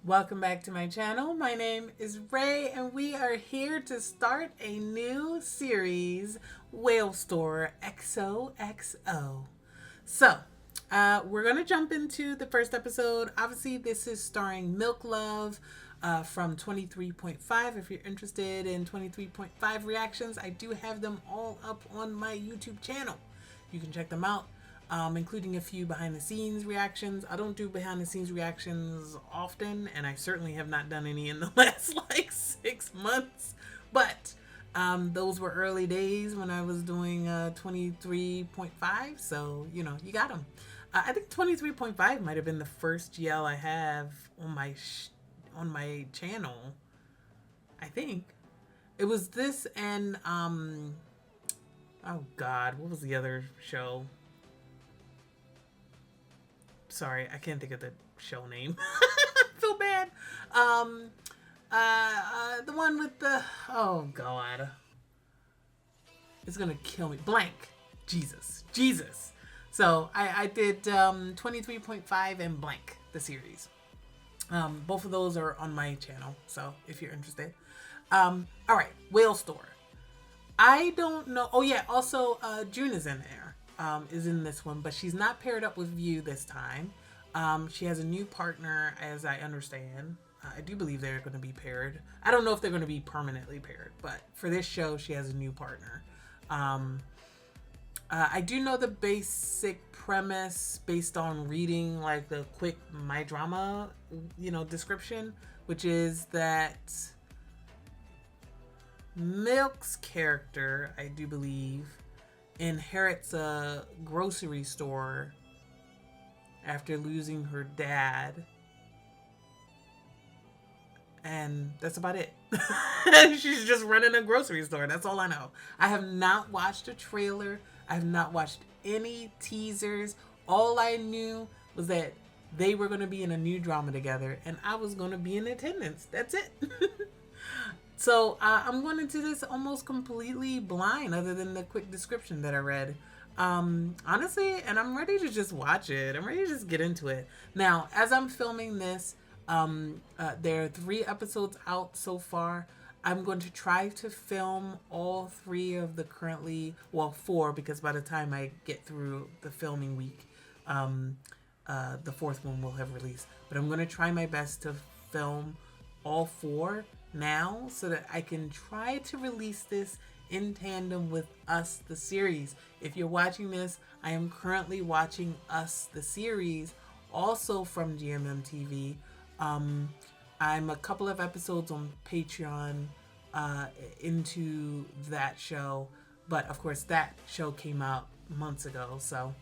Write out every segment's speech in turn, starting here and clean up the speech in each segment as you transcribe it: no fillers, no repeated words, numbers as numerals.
Welcome back to my channel. My name is Ray and we are here to start a new series, Whale Store XOXO. So, we're going to jump into the first episode. Obviously, this is starring MilkLove from 23.5. If you're interested in 23.5 reactions, I do have them all up on my YouTube channel. You can check them out. Including a few behind the scenes reactions. I don't do behind the scenes reactions often, and I certainly have not done any in the last 6 months. But those were early days when I was doing 23.5, so you got them. I think 23.5 might have been the first GL I have on my channel. I think it was this and oh god, what was the other show? Sorry, I can't think of the show name. I feel bad. The one with the, oh god, it's gonna kill me. Blank. Jesus. So I did 23.5 and Blank, the series. Both of those are on my channel, so if you're interested. All right, Whale Store. I don't know. Oh yeah, also June is in there. Is in this one, but she's not paired up with View this time. She has a new partner, as I understand. I do believe they're going to be paired. I don't know if they're going to be permanently paired, but for this show, she has a new partner. I do know the basic premise based on reading like the quick My Drama, description, which is that Milk's character, I do believe, inherits a grocery store after losing her dad, and that's about it. She's just running a grocery store. That's all I know. I have not watched a trailer. I have not watched any teasers. All I knew was that they were going to be in a new drama together and I was going to be in attendance. That's it. So I'm going into this almost completely blind, other than the quick description that I read. Honestly, and I'm ready to just watch it. I'm ready to just get into it. Now, as I'm filming this, there are 3 episodes out so far. I'm going to try to film all 3 of the currently, well, 4, because by the time I get through the filming week, the 4th one will have released. But I'm going to try my best to film all 4 now so that I can try to release this in tandem with Us the series. If you're watching this, I am currently watching Us the series, also from GMM TV. I'm a couple of episodes on Patreon into that show, but of course that show came out months ago, so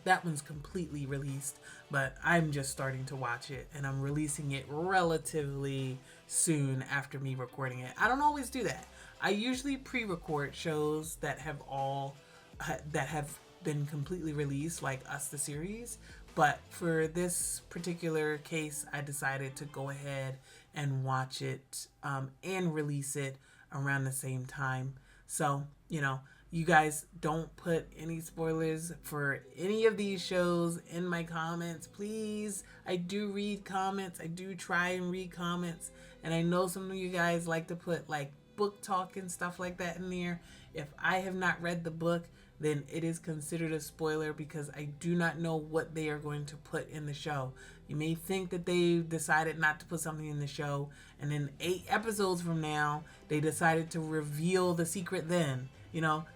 that one's completely released, but I'm just starting to watch it, and I'm releasing it relatively soon after me recording it. I don't always do that. I usually pre-record shows that have been completely released, like Us the series, but for this particular case, I decided to go ahead and watch it and release it around the same time. So, you guys don't put any spoilers for any of these shows in my comments, please. I do read comments. I do try and read comments. And I know some of you guys like to put like book talk and stuff like that in there. If I have not read the book, then it is considered a spoiler because I do not know what they are going to put in the show. You may think that they decided not to put something in the show, and then 8 episodes from now, they decided to reveal the secret then.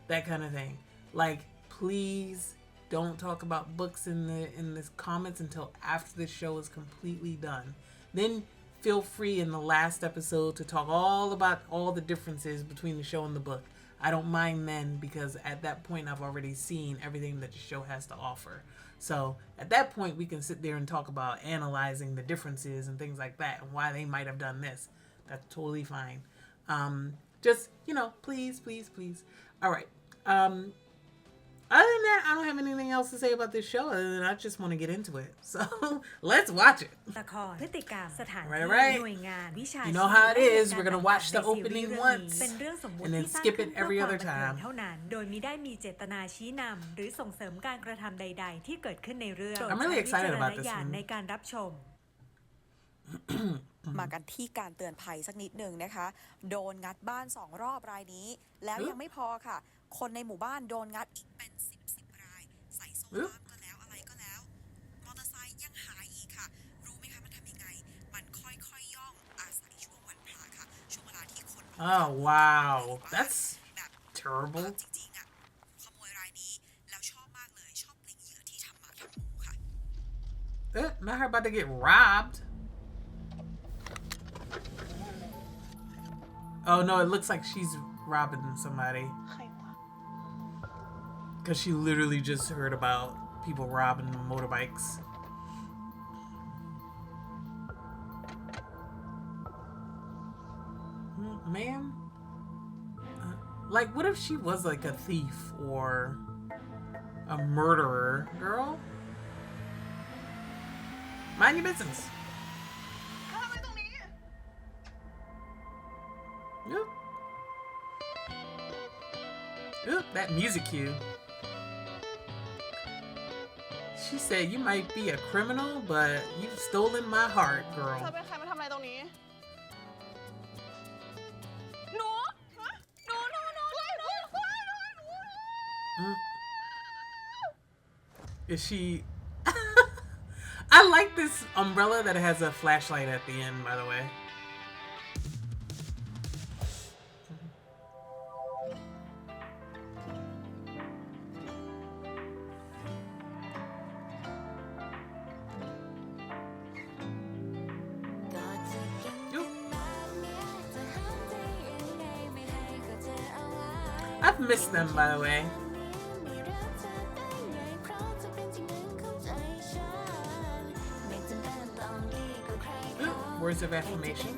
That kind of thing. Like, please don't talk about books in the comments until after the show is completely done. Then feel free in the last episode to talk all about all the differences between the show and the book. I don't mind then, because at that point I've already seen everything that the show has to offer. So at that point we can sit there and talk about analyzing the differences and things like that and why they might have done this. That's totally fine. Just, please. All right. Other than that, I don't have anything else to say about this show other than I just want to get into it. So let's watch it. ละครพฤติกรรมสถานที่ Right. หน่วยงานวิชา You ชี know พ how it และเห is. ตุ We're การ gonna ณ์ watch ต่าง the ๆในซีรี opening ส์เรื่องนี้ once เป็นเรื่องสมมุติ and then ที่สร้าง skip ขึ้ it นเพื่อ every ความ other บันเทิง time. เท่านั้น โดยมิได้มีเจตนาชี้นำหรือส่งเสริมการกระทำใด ๆ ที่เกิดขึ้นในเรื่อง I'm really โปรดใช้ excited วิจาร about ณ this ญาณ one. ในการรับชม มากันที่การเตือนภัยสักนิดหนึ่งนะคะ โดนงัดบ้าน2 รอบรายนี้ แล้วยังไม่พอค่ะ คนในหมู่บ้านโดนงัดอีกเป็น10 ราย ใส่โซ่ล่ามก็แล้วอะไรก็แล้ว มอเตอร์ไซค์ยังหายอีกค่ะ รู้ไหมคะมันทำยังไง มันค่อยๆย่องอาศัยช่วงวันพระค่ะ ช่วงเวลาที่คน Oh wow, that's terrible. จริงๆอ่ะขโมยรายนี้แล้วชอบมากเลยชอบเล็งเหยื่อที่ทำหมาทำหมูค่ะ Not her about to get robbed. Oh no, it looks like she's robbing somebody. ใครวะ Because she literally just heard about people robbing motorbikes. Ma'am? Like, what if she was like a thief or a murderer? Girl? Mind your business. เขาทำไมตรงนี้ Oop. Oop, that music cue. She said, you might be a criminal, but you've stolen my heart, เธ girl. อเป็นใครมาทำอะไรตรงนี้ หนูหนู Is she... I like this umbrella that has a flashlight at the end, by the way. I've missed them, by the way. Ooh, words of affirmation.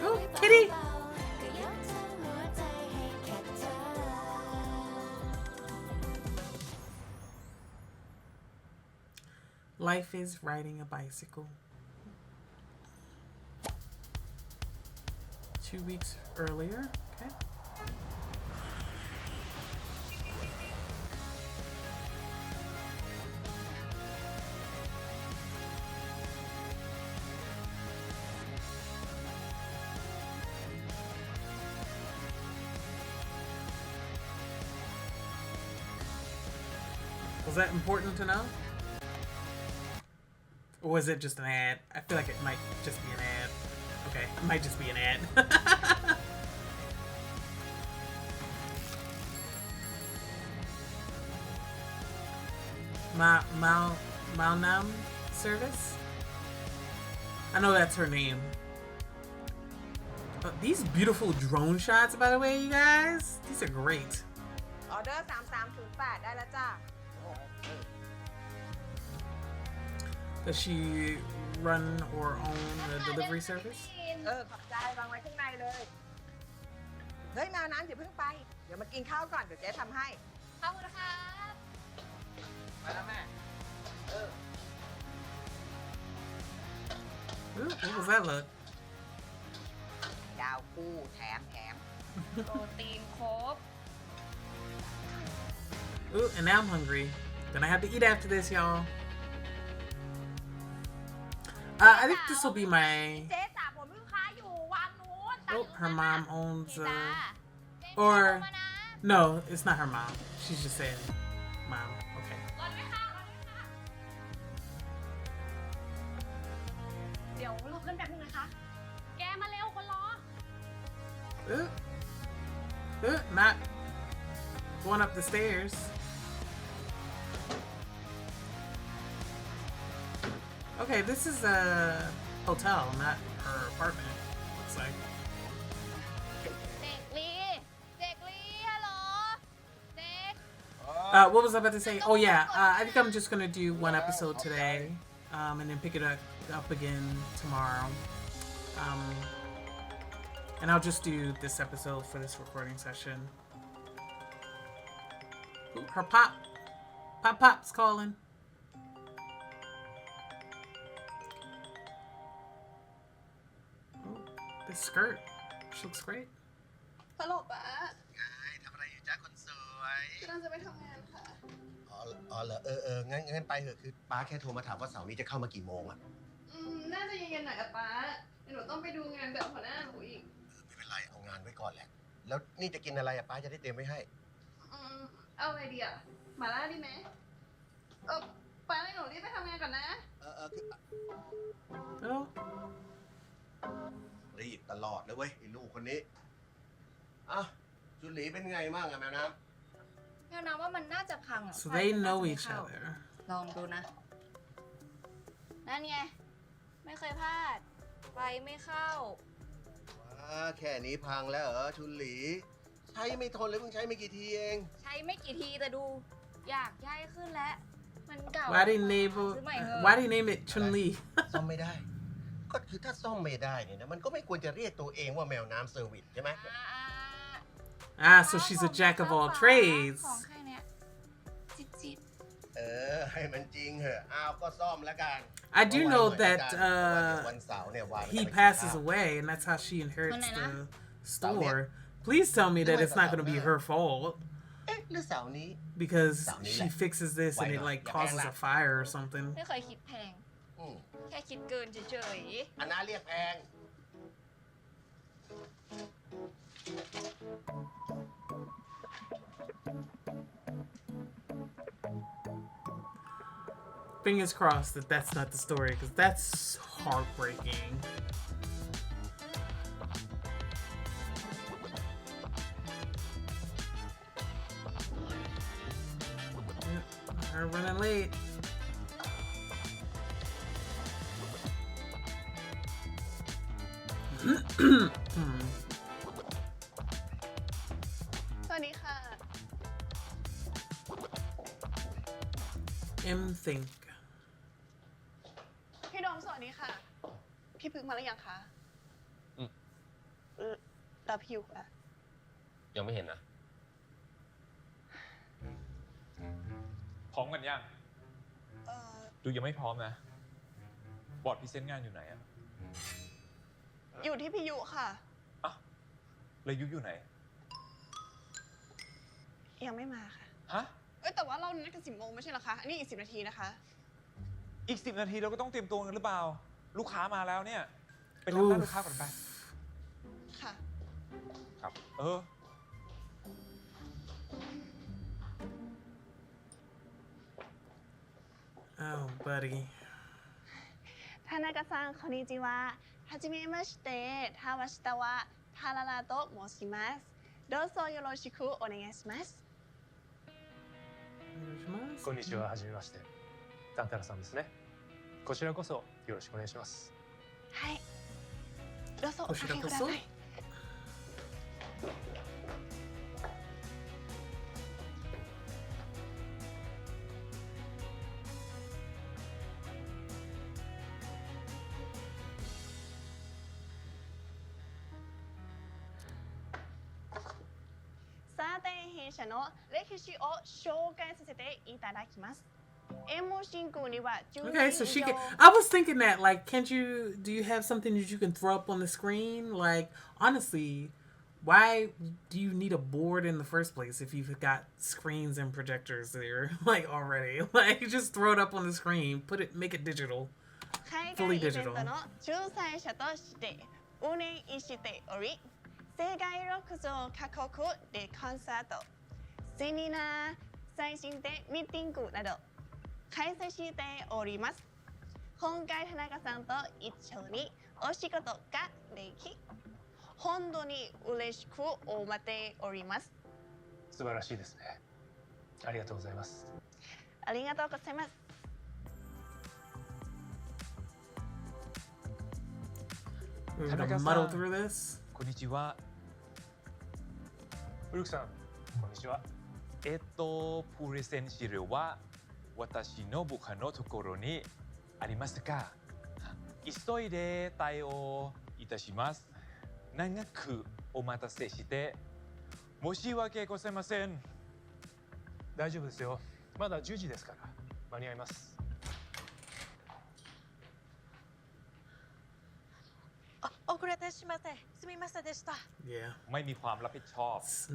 Ooh, kitty! Life is riding a bicycle. 2 weeks earlier, okay. Was that important to know? Or was it just an ad? I feel like it might just be an ad. Okay, it might just be an ad. Malnam service? I know that's her name. But these beautiful drone shots, by the way, you guys. These are great. ออเดอร์3308ได้แล้วจ้ะ Does she run or own the delivery service? ขอบใจวางไว้ข้างในเลย เฮ้ยแมวน้ำอย่าเพิ่งไป เดี๋ยวมากินข้าวก่อน เดี๋ยวเจ๊ทำให้ ขอบคุณครับ ไปแล้วแม่ Ooh, what was that look? ดาวคู่แถม โปรตีนครบ Ooh, and now I'm hungry. Gonna have to eat after this, y'all. I think this will be my... เจ๊สาผมลูกค้าอยู่วางนู้น Oh, her mom owns or... No, it's not her mom. She's just saying mom. Okay. รอด้วยค่ะรอด้วยค่ะ เดี๋ยวรอเพื่อนแป๊บนึงนะคะ แกมาเร็วคนรอ Not going up the stairs. Okay, this is a hotel, not her apartment. Looks like. เด็กลีฮัลโหลเด็ก What was I about to say? Oh yeah, I think I'm just gonna do one episode today, and then pick it up again tomorrow. And I'll just do this episode for this recording session. Ooh, her pop's calling. Oh, this skirt, she looks great. ฮัลโหลป้า ไงทำอะไรอยู่จ้าคนสวย กำลังจะไปทำงานค่ะ อ๋อเหรองั้นไปเถอะคือป้าแค่โทรมาถามว่าเสาร์นี้จะเข้ามากี่โมงอ่ะ น่าจะเย็นๆหน่อยอะป้าเดี๋ยวหนูต้องไปดูงานแบบหัวหน้าหนูอีก ไม่เป็นไรเอางานไว้ก่อนแหละ แล้วนี่จะกินอะไรอ่ะป้าจะได้เตรียมไว้ให้ เอาอะไรดีอะหม่าล่าดีไหมป้าให้หนูรีบไปทำงานก่อนนะ คือ Oh, รีบตลอดเลยเว้ยไอ้ลูกคนนี้อ้าวจุลีเป็นไงบ้างอะแมวน้ แมวน้ำว่ามันน่าจะพังอ่ะ so they ไฟมันน่า know จะไม่ each เข้า other. ลองดูนะ นั่นไง ไม่เคยพลาด ไฟไม่เข้า ำแค่นี้พังแล้วเหรอชุลี ใช้ไม่ทนเลยเพิ่งใช้ไม่กี่ทีเอง ใช้ไม่กี่ทีแต่ดู อยากย้ายขึ้นแล้ว มันเก่า Why they name ซื้อใหม่เถอะ Why they name it Chun Li? ซ่อมไม่ได้ ก็คือถ้าซ่อมไม่ได้เนี่ยนะมันก็ไม่ควรจะเรียกตัวเองว่าแมวน้ำเซอร์วิสใช่ไหม So she's a jack of all trades. ของแค่เนี้ยจิต ให้มันจริงเหอะอ้าวก็ซ่อมแล้วกัน I do know that วันเสาร์เนี่ยวาน he passes away, and that's how she inherits the store. Please tell me that it's not going to be her fault เอ๊ะหรือเสาร์นี้ because she fixes this and it like causes a fire or something. ไม่เคยคิดแพง อืม แค่คิดเกินเฉย อันน่าเรียกแพง Fingers crossed that that's not the story because that's heartbreaking. We're running late. Hmm. สวัสดีค่ะ M think. พี่โดมสวัสดีค่ะ พี่พึ่งมาหรือยังคะ แล้วพี่อยู่อะ ยังไม่เห็นนะ พร้อมกันยัง เอ่อ ดูยังไม่พร้อมนะ บอร์ดพรีเซนต์งานอยู่ไหนอะ อยู่ที่พี่ยุค่ะ อ่ะเลยยุอยู่ไหน ยังไม่มาค่ะ ฮะ แต่ว่าเรานัดกัน10 โมงไม่ใช่เหรอคะ อันนี้อีก10 นาทีนะคะ อีก10 นาทีเราก็ต้องเตรียมตัวกันหรือเปล่า ลูกค้ามาแล้วเนี่ย ไปรับหน้าลูกค้าก่อนไป ค่ะ ครับ Oh, buddy. 田中さん、こんにちは。はじめまして。はわしたはタララと申します。どうぞよろしくお願いします。こんにちは、はじめまして。タンタラさんですね。こちらこそよろしくお願いします。はい。どうぞおかけください。さて、弊社の歴史を紹介させていただきます。演目進行には10 Okay, 年 so 以 she 上 can. I was thinking that, like, do you have something that you can throw up on the screen? Like, honestly, why do you need a board in the first place if you've got screens and projectors there, like, already? Like, just throw it up on the screen, make it digital. 海 Fully 外イベン digital. トの主催者として運営しており、世界6カ国でコンサート、セミナー、最新でミーティングなど開催しております。今回田中さんと一緒にお仕事ができ、本当に嬉しく思っております。素晴らしいですね。ありがとうございます。ありがとうございます。We're gonna Tanaka-san. muddle through this. こんにちは。ウルクさん、こんにちは。プレゼン資料は私の部下のところにありますか？急いで対応いたします。長くお待たせして申し訳ございません。大丈夫ですよ。まだ10時ですから間に合います。遅れてしまってすみませんでした。 Yeah. ไม่มีความรับผิดชอบ It's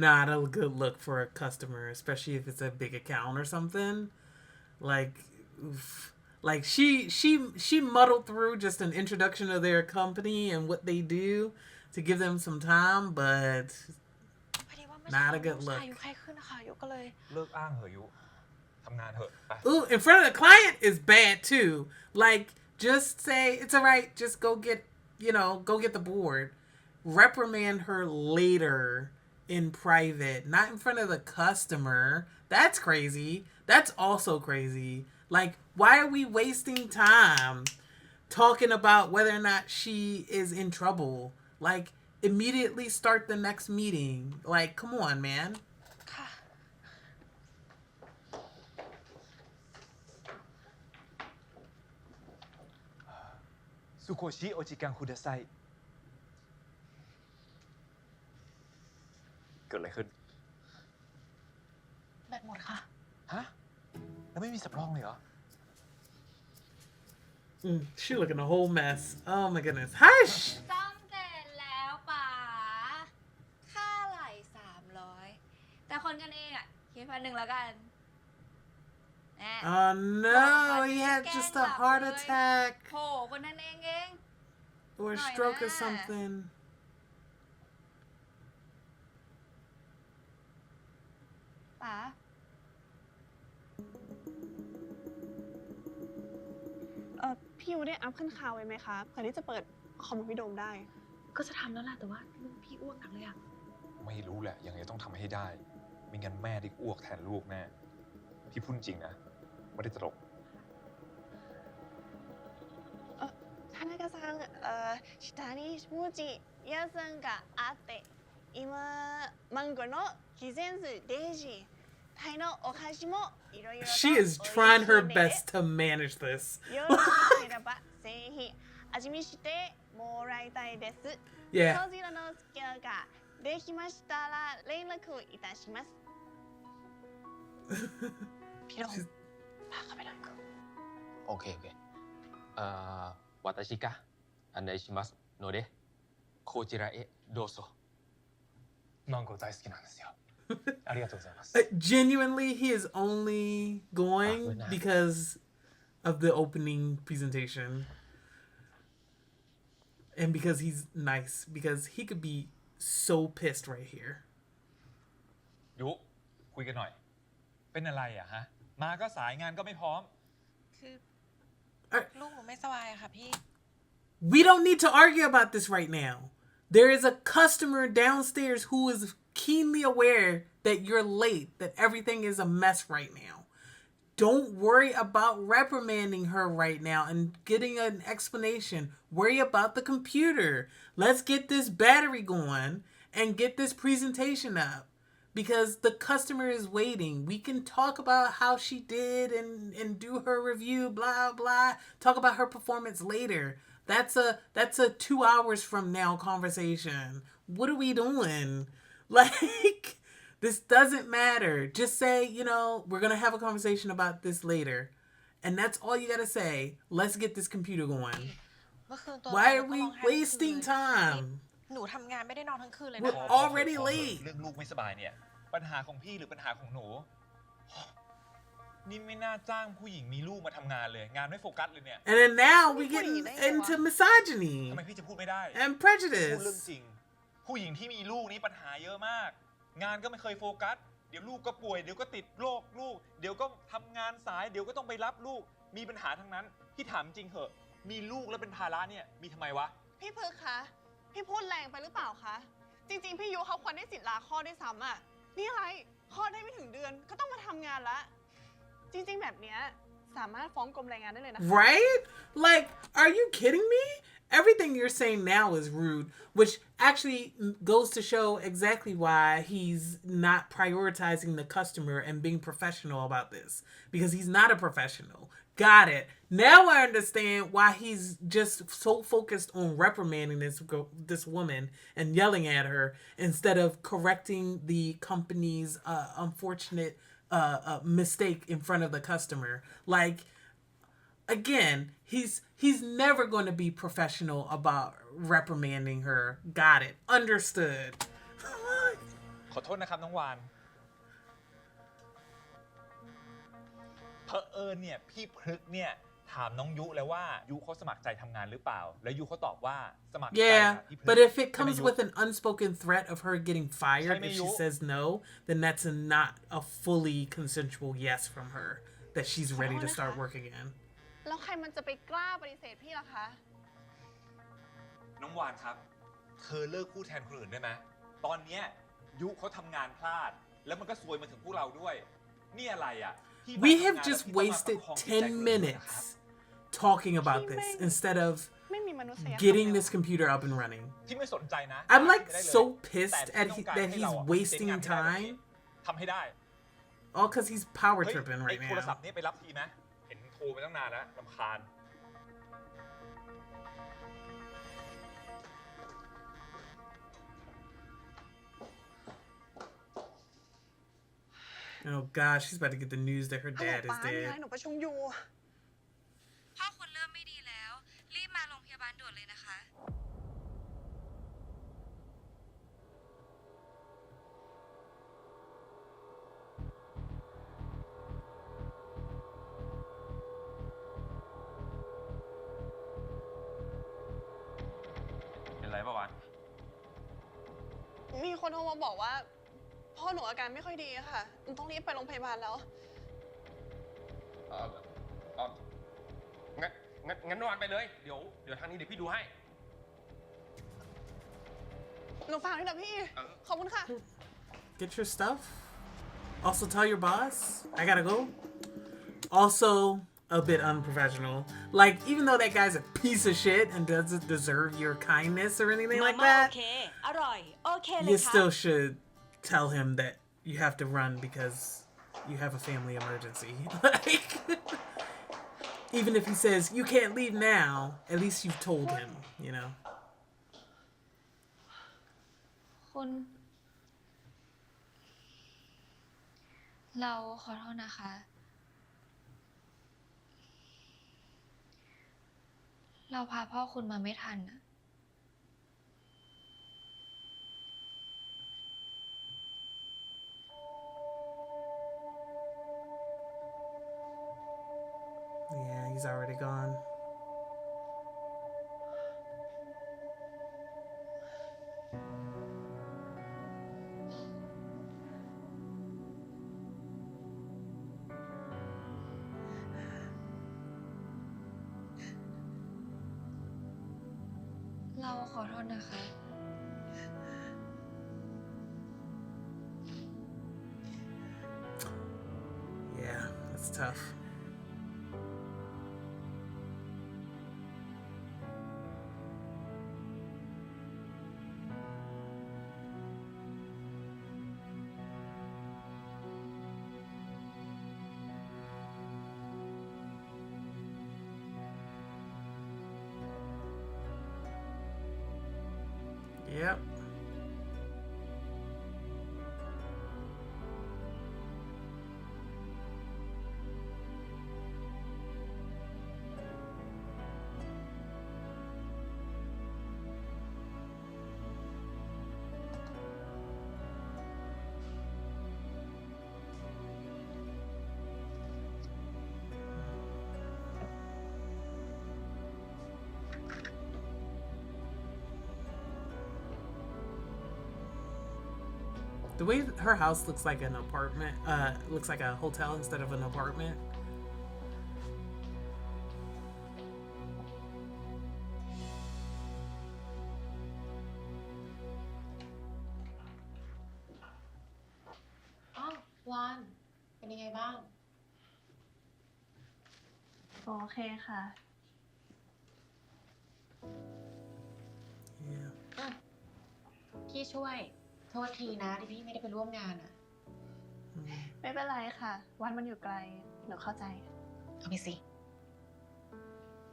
not a good look for a customer, especially if it's a big account or something. Like, oof. Like she muddled through just an introduction of their company and what they do to give them some time, but พอดีว่าไม่ not a good ลูก look. ชายอยู่ใครขึ้นนะคะอยู่ก็เลย เลิกอ้างเหอะยุทำงานเถอะไป Ooh, in front of the client is bad too. Like, just say it's all right. Just go get the board. Reprimand her later in private, not in front of the customer. That's crazy. That's also crazy. Like, why are we wasting time talking about whether or not she is in trouble? Like, immediately start the next meeting. Like, come on, man. ค่ะ สุโคชิโอจิกังคุดาไซเกิดอะไรขึ้น แบตหมดค่ะ ฮะ แล้วไม่มีสำรองเลยเหรอ She looking a whole mess. Oh my goodness. Hush! ซ่อมเสร็จแล้วป๋าค่าไหล300แต่คนกันเองอ่ะคิด1,000แล้วกันแหม Oh no, he had just a heart attack โหคนนั้นเอง or a stroke or something. ป๋า พี่ยูได้อัพขึ้นข่าวไว้ไหมคะเผื่อที่จะเปิดคอมของพี่โดมได้ ก็จะทำแล้วล่ะแต่ว่าพี่อ้วกหนักเลยอะ ไม่รู้แหละ ยังไงต้องทำให้ได้ ไม่งั้นแม่ได้อ้วกแทนลูกแน่ พี่พูดจริงนะ ไม่ได้ตลก 田中さん、下に文字屋さんがあって今マンゴーの季節デージタイのお菓子もいろいろと She is trying her best to manage this. よろしければぜひ味見してもらいたいです。 Yeah. そちらのスキルができましたら連絡いたします。 พี่โดมพาเขาไปหน่อยค่ะ โอเค私が案内しますのでこちらへどうぞ。マンゴー大好きなんですよ。ありがとうございます。 Genuinely, he is only going because of the opening presentation. And because he's nice. Because he could be so pissed right here. ยุคุยกันหน่อย เป็นอะไรอะฮะ มาก็สายงานก็ไม่พร้อม คือลูกหนูไม่สบายอะค่ะพี่ We don't need to argue about this right now. There is a customer downstairs who is keenly aware that you're late, that everything is a mess right now. Don't worry about reprimanding her right now and getting an explanation. Worry about the computer. Let's get this battery going and get this presentation up because the customer is waiting. We can talk about how she did and do her review, blah, blah. Talk about her performance later. That's a 2 hours from now conversation. What are we doing? Like, this doesn't matter. Just say, we're going to have a conversation about this later. And that's all you got to say. Let's get this computer going. เมื่อคืนตัว Why are we wasting time? หนูทำงานไม่ได้นอนทั้งคืนเลยนะ We're already late. เรื่องลูกไม่สบายเนี่ย ปัญหาของพี่หรือปัญหาของหนู นี่ไม่น่าจ้างผู้หญิงมีลูกมาทำงานเลย งานไม่โฟกัสเลยเนี่ย And then now we get into misogyny ทำไมพี่จะพูดไม่ได้ and พูดเรื่อง prejudice. จริง ผู้หญิงที่มีลูกนี่ปัญหาเยอะมาก งานก็ไม่เคยโฟกัส เดี๋ยวลูกก็ป่วย เดี๋ยวก็ติดโรคลูก เดี๋ยวก็ทำงานสาย เดี๋ยวก็ต้องไปรับลูก มีปัญหาทั้งนั้น พี่ถามจริงเหอะ มีลูกแล้วเป็นภาระเนี่ย มีทำไมวะ พี่พึกคะ พี่พูดแรงไปหรือเปล่าคะ จริงๆ พี่ยูเขาควรได้สิทธิ์ลาคลอดด้วยซ้ำอ่ะ นี่อะไรคลอดได้ไม่ถึงเดือนก็ต้องมาทำงานละ จริงๆ แบบเนี้ยสามารถฟ้องกรมแรงงานได้เลยนะคะ Right? Like, are you kidding me? Everything you're saying now is rude, which actually goes to show exactly why he's not prioritizing the customer and being professional about this. Because he's not a professional. Got it. Now I understand why he's just so focused on reprimanding this woman and yelling at her instead of correcting the company's unfortunate mistake in front of the customer. Like, again, he's never going to be professional about reprimanding her. Got it. Understood. ขอโทษนะครับน้องวานเผอิญเนี่ยพี่พฤกษ์เนี่ยถามน้องยุแล้วว่ายุเขาสมัครใจทำงานหรือเปล่าแล้วยุเขาตอบว่าสมัครใจ Yeah, พี่พฤกษ์ but if it comes with an unspoken threat of her getting fired if she says no, then that's not a fully consensual yes from her that she's ready to start work again. แล้วใครมันจะไปกล้าปฏิเสธพี่ล่ะคะ น้องวานครับเธอเลิกพูดแทนคนอื่นได้ไหมตอนเนี้ยยุเขาทำงานพลาดแล้วมันก็ซวยมาถึงพวกเราด้วยนี่อะไรอ่ะ We have just wasted 10 minutes talking about this instead of ไม่มีมนุษยธรรม getting this computer up and running. ที่ไม่สนใจนะ I'm like ได้เลย so pissed แต่ at ที่ต้องการ that ให้ he's เราอะ wasting เซ็นงานให้ได้ time. ทำให้ได้ All because he's power เฮ้ย tripping ไอ้ right โทรศัพ now. ท์นี่ไปรับทีไหมเห็นโทรไปตั้งนานแล้วรำคาญ Oh gosh, she's about to get the news that her ฮัลโหล dad is ป้ามีอะไร dead. หนูประชุมอยู่ พ่อคุณเริ่มไม่ดีแล้ว รีบมาโรงพยาบาลด่วนเลยนะคะ เป็นไรปะวะ มีคนโทรมาบอกว่า พ่อหนูอาการไม่ค่อยดีค่ะหนูต้องรีบไปโรงพยาบาลแล้ว งั้นนอนไปเลยเดี๋ยวทางนี้เดี๋ยวพี่ดูให้ หนูฝากด้วยนะพี่ ขอบคุณค่ะ Get your stuff. Also tell your boss. I gotta go. Also a bit unprofessional. Like, even though that guy's a piece of shit and doesn't deserve your kindness or anything like มา that, โอเค อร่อย โอเคเลย you ค่ะ still should tell him that you have to run because you have a family emergency. Like, even if he says you can't leave now, at least you've told him, you know. คุณ เราขอโทษนะคะ เราพาพ่อคุณมาไม่ทันอะ Yeah, he's already gone.เราขอโทษนะคะ Yeah, that's tough. Yep. The way her house looks like an apartment, looks like a hotel instead of an apartment. Oh, วานเป็นยังไงบ้าง โอเคค่ะ Yeah. พี่ช่วย โทษทีนะที่พี่ไม่ได้ไปร่วมงานอ่ะ ไม่เป็นไรค่ะ วันมันอยู่ไกล หนูเข้าใจ เอาไปสิ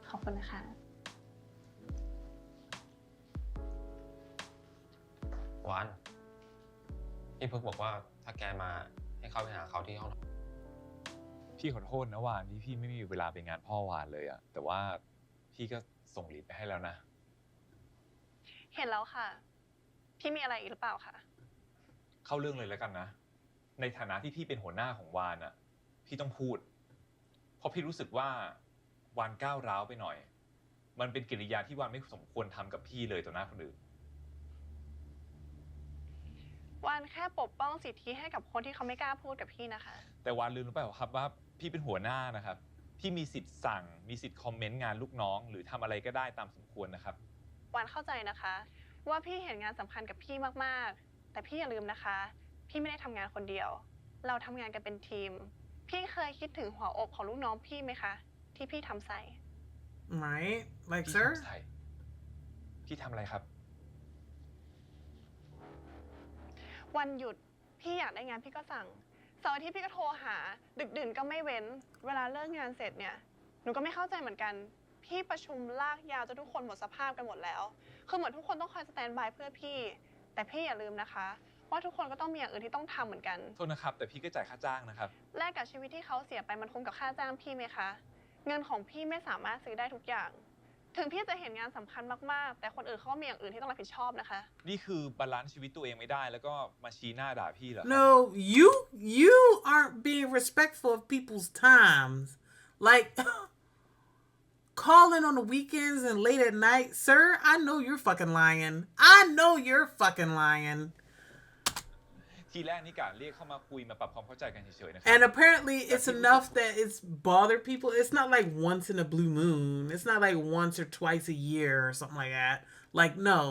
ขอบคุณนะคะ หวานพี่เพิ่งบอกว่าถ้าแกมาให้เข้าไปหาเขาที่ห้อง พี่ขอโทษนะวานที่พี่ไม่มีเวลาไปงานพ่อวานเลยอะแต่ว่าพี่ก็ส่งลีดไปให้แล้วนะ เห็นแล้วค่ะ พี่มีอะไรอีกหรือเปล่าคะ เข้าเรื่องเลยแล้วกันนะ ในฐานะที่พี่เป็นหัวหน้าของวานอะพี่ต้องพูด เพราะพี่รู้สึกว่าวานก้าวร้าวไปหน่อย มันเป็นกิริยาที่วานไม่สมควรทำกับพี่เลยต่อหน้าคนอื่น วานแค่ปกป้องสิทธิให้กับคนที่เขาไม่กล้าพูดกับพี่นะคะ แต่วานลืมหรือเปล่าครับว่าพี่เป็นหัวหน้านะครับพี่มีสิทธิ์สั่งมีสิทธิ์คอมเมนต์งานลูกน้องหรือทำอะไรก็ได้ตามสมควรนะครับ วานเข้าใจนะคะ ว่าพี่เห็นงานสำคัญกับพี่มากๆ แต่พี่อย่าลืมนะคะ พี่ไม่ได้ทำงานคนเดียว เราทำงานกันเป็นทีม พี่เคยคิดถึงหัวอกของลูกน้องพี่ไหมคะ ที่พี่ทำใส่ Right? Like, พี่ sir? ทำใส่พี่ทำอะไรครับ วันหยุดพี่อยากได้งานพี่ก็สั่งเสาร์อาทิตย์พี่ก็โทรหา ดึกดื่นก็ไม่เว้น เวลาเลิกงานเสร็จเนี่ยหนูก็ไม่เข้าใจเหมือนกัน พี่ประชุมลากยาวจนทุกคนหมดสภาพกันหมดแล้วคือเหมือนทุกคนต้องคอยสแตนด์บายเพื่อพี่ แต่พี่อย่าลืมนะคะว่าทุกคนก็ต้องมีอย่างอื่นที่ต้องทำเหมือนกัน โทษนะครับแต่พี่ก็จ่ายค่าจ้างนะครับ แลกกับชีวิตที่เขาเสียไปมันคุ้มกับค่าจ้างพี่ไหมคะ เงินของพี่ไม่สามารถซื้อได้ทุกอย่าง ถึงพี่จะเห็นงานสำคัญมากๆแต่คนอื่นเขาก็มีอย่างอื่นที่ต้องรับผิดชอบนะคะ นี่คือบาลานซ์ชีวิตตัวเองไม่ได้แล้วก็มาชี้หน้าด่าพี่เหรอ No, you aren't being respectful of people's times. Like calling on the weekends and late at night, sir. I know you're fucking lying. I know you're fucking lying. ทีแรกนี่การเรียกเข้ามาคุยมาปรับความเข้าใจกันเฉยๆนะครั And apparently it's enough that it's bothered people. It's not like once in a blue moon. It's not like once or twice a year or something like that. Like, no,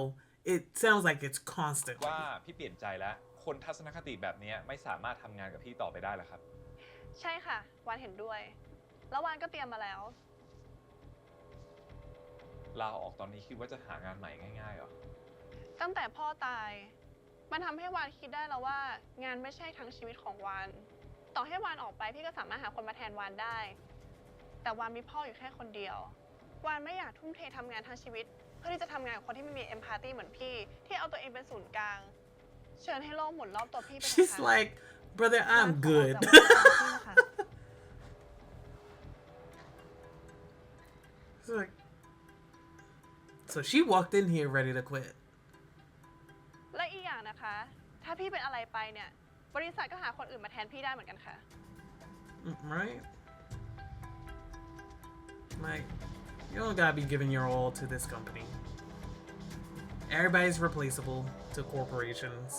it sounds like it's constant. ว่าพี่เปลี่ยนใจแล้วคนทัศนคติแบบนี้ไม่สามารถทำงานกับพี่ต่อไปได้แล้วครับ ใช่ค่ะวานเห็นด้วย แล้ววานก็เตรียมมาแล้ว ลาออกตอนนี้คิดว่าจะหางานใหม่ง่ายๆเหรอ ตั้งแต่พ่อตายมันทำให้วานคิดได้แล้วว่างานไม่ใช่ทั้งชีวิตของวานต่อให้วานออกไปพี่ก็สามารถหาคนมาแทนวานได้ แต่วานมีพ่ออยู่แค่คนเดียววานไม่อยากทุ่มเททำงานทั้งชีวิต เพื่อที่จะทำงานกับคนที่ไม่มีเอมพาธีเหมือนพี่ที่เอาตัวเองเป็นศูนย์กลางเชิญให้โลกหมุนรอบตัวพี่ไป She's like, brother, I'm good. It's like, so she walked in here ready to quit. และอีกอย่างนะคะ ถ้าพี่เป็นอะไรไปเนี่ยบริษัทก็หาคนอื่นมาแทนพี่ได้เหมือนกันค่ะ Right? Like, you don't gotta be giving your all to this company. Everybody's replaceable to corporations.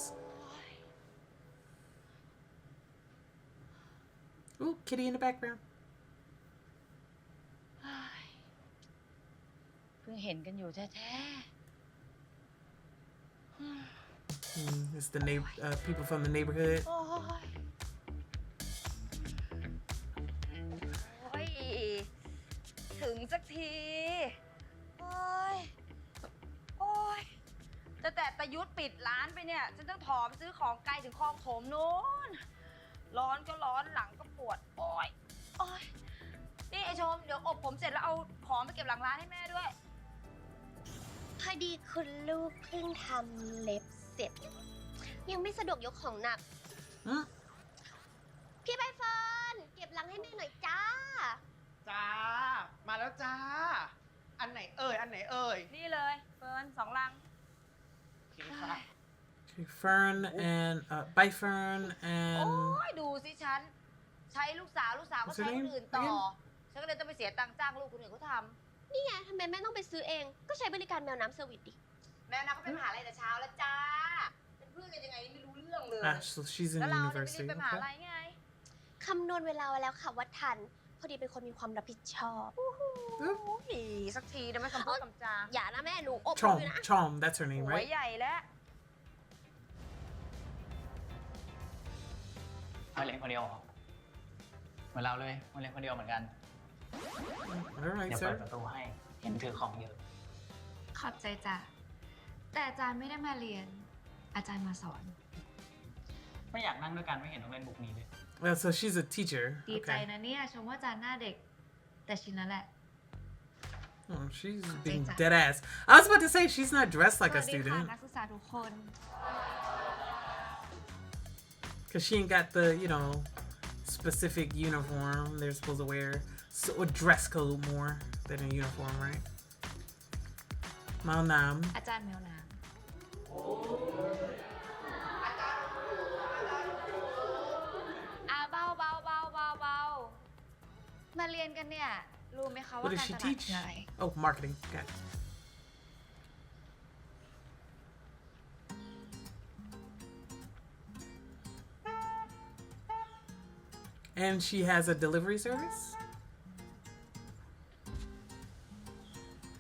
Ooh, kitty in the background. เพิ่งเห็นกันอยู่แท้ It's the people from the neighborhood. ๆ โอ้ยถึงสักที โอ้ยแต่ประยุทธ์ปิดร้านไปเนี่ยฉันต้องถอมซื้อของไกลถึงคลองถมนู้น ร้อนก็ร้อนหลังก็ปวด โอ้ยนี่ไอชมเดี๋ยวอบผมเสร็จแล้วเอาของไปเก็บหลังร้านให้แม่ด้วย พอดีคุณลูกเพิ่งทำเล็บเสร็จ ยังไม่สะดวกยกของหนัก พี่ใบเฟิร์นเก็บลังให้แม่หน่อยจ้า จ้า มาแล้วจ้า อันไหนเอ่ย นี่เลยเฟิร์น2 ลัง ค่ะ Okay, Fern and by Fern โอ้ and ยดูสิฉัน ใช้ลูกสาวก็ใช้คนอื่นต่อ ฉันก็เลยต้องไปเสียตังค์จ้างลูกคนอื่นเขาทำ นี่ไงทำไมแม่ต้องไปซื้อเอง ก็ใช้บริการแมวน้ำเซอร์วิสดิ แม่นะเขาไปมหาลัยแต่เช้าแล้วจ้า เป็นเพื่อนกันยังไงไม่รู้เรื่องเลย so she's in แล้วเราเนี่ยไม่ university. ได้ไปมหา Okay. ลัยไง คำนวณเวลาไว้แล้วค่ะว่าทัน พอดีเป็นคนมีความรับผิดชอบ นี่สักทีได้ไหมคำพูดคำจา อย่านะแม่หนูอบ Chom, อยู่นะ Chom, that's her name, หัว right? ใหญ่แล้ว มาเรียนคนเดียวเหรอเหมือนเราเลยมาเรียนคนเดียวเหมือนกัน All right, เดี๋ยวเปิด sir. ประตูให้ เห็นถือของเยอะ ขอบใจจ้ะแต่อาจารย์ไม่ได้มาเรียน อาจารย์มาสอน ไม่อยากนั่งด้วยกันไม่เห็นต้องเล่นบุกนี้เลย So she's a teacher. ดีใจ Okay. นะเนี่ยชมว่าอาจารย์หน้าเด็ก แต่ชินแล้วแหละ Oh, she's being dead ass. I was about to say she's not dressed like a สวัสดีค่ะ student นักศึกษาทุกคน because she ain't got the specific uniform they're supposed to wear. So a dress code more than a uniform, right? Malnam. อาจารย์แมวน้ำเบามาเรียนกันเนี่ย รู้ไหมคะว่า What การ does she ตลาด teach? คืออะไร Oh, marketing. Okay. And she has a delivery service?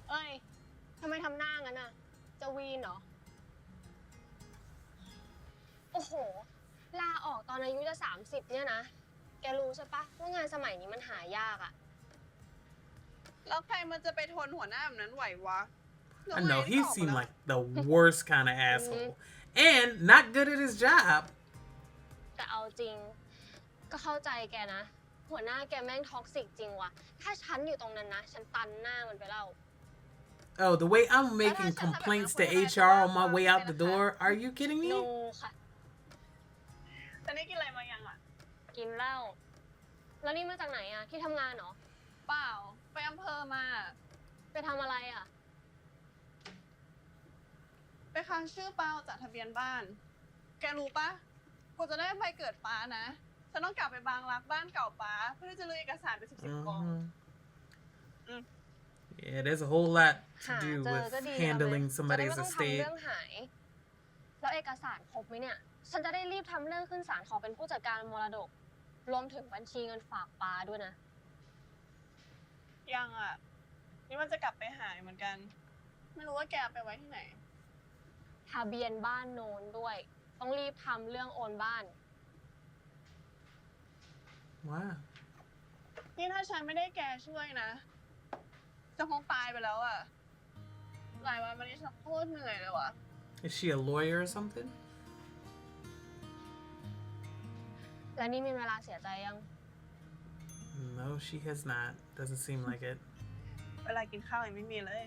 เอ้ยทำไมทำหน้างั้นน่ะ จะวีนเหรอ โอ้โห ลาออกตอนอายุจะ30เนี่ยนะ แกรู้ใช่ปะว่างานสมัยนี้มันหายากอะแล้วใครมันจะไปทนหัวหน้าแบบนั้นไหววะ I know, he seemed like the worst kind of asshole. And not good at his job. แต่เอาจริง ก็เข้าใจแกนะ หัวหน้าแกแม่งท็อกซิกจริงว่ะ ถ้าฉันอยู่ตรงนั้นนะ ฉันตันหน้ามันไปแล้ว Oh, the way I'm making complaints to HR on my way out the door. Are you kidding me? ค่ะตอนนี้กินอะไรมายังอ่ะ กินเหล้า แล้วนี่มาจากไหนอ่ะ ที่ทำงานเหรอ เปล่า ไปอำเภอมา ไปทำอะไรอ่ะ ไปค้างชื่อเปล่าจากทะเบียนบ้าน แกรู้ปะกูจะได้ใบเกิดฟ้านะ ฉันต้องกลับไปบางรักบ้านเก่าป้าเพื่อที่จะลุยเอกสารไป10 กอง Yeah, there's a whole lot to do with handling จะได้ somebody's ไม่ต้องทำ estate. เรื่องหาย แล้วเอกสารครบไหมเนี่ย ฉันจะได้รีบทำเรื่องขึ้นศาลขอเป็นผู้จัดการมรดก รวมถึงบัญชีเงินฝากป้าด้วยนะ ยังอ่ะ นี่มันจะกลับไปหายเหมือนกัน ไม่รู้ว่าแกไปไว้ที่ไหน ทะเบียนบ้านโน้นด้วย ต้องรีบทำเรื่องโอนบ้าน Wow. นี่ถ้าฉันไม่ได้แกช่วยนะ จะคงตายไปแล้วอ่ะ หลายวันมานี้ฉันโคตรเหนื่อยเลยว่ะ Is she a lawyer or something? แล้วนี่มีเวลาเสียใจยัง No, she has not. Doesn't seem like it. เวลากินข้าวยังไม่มีเลย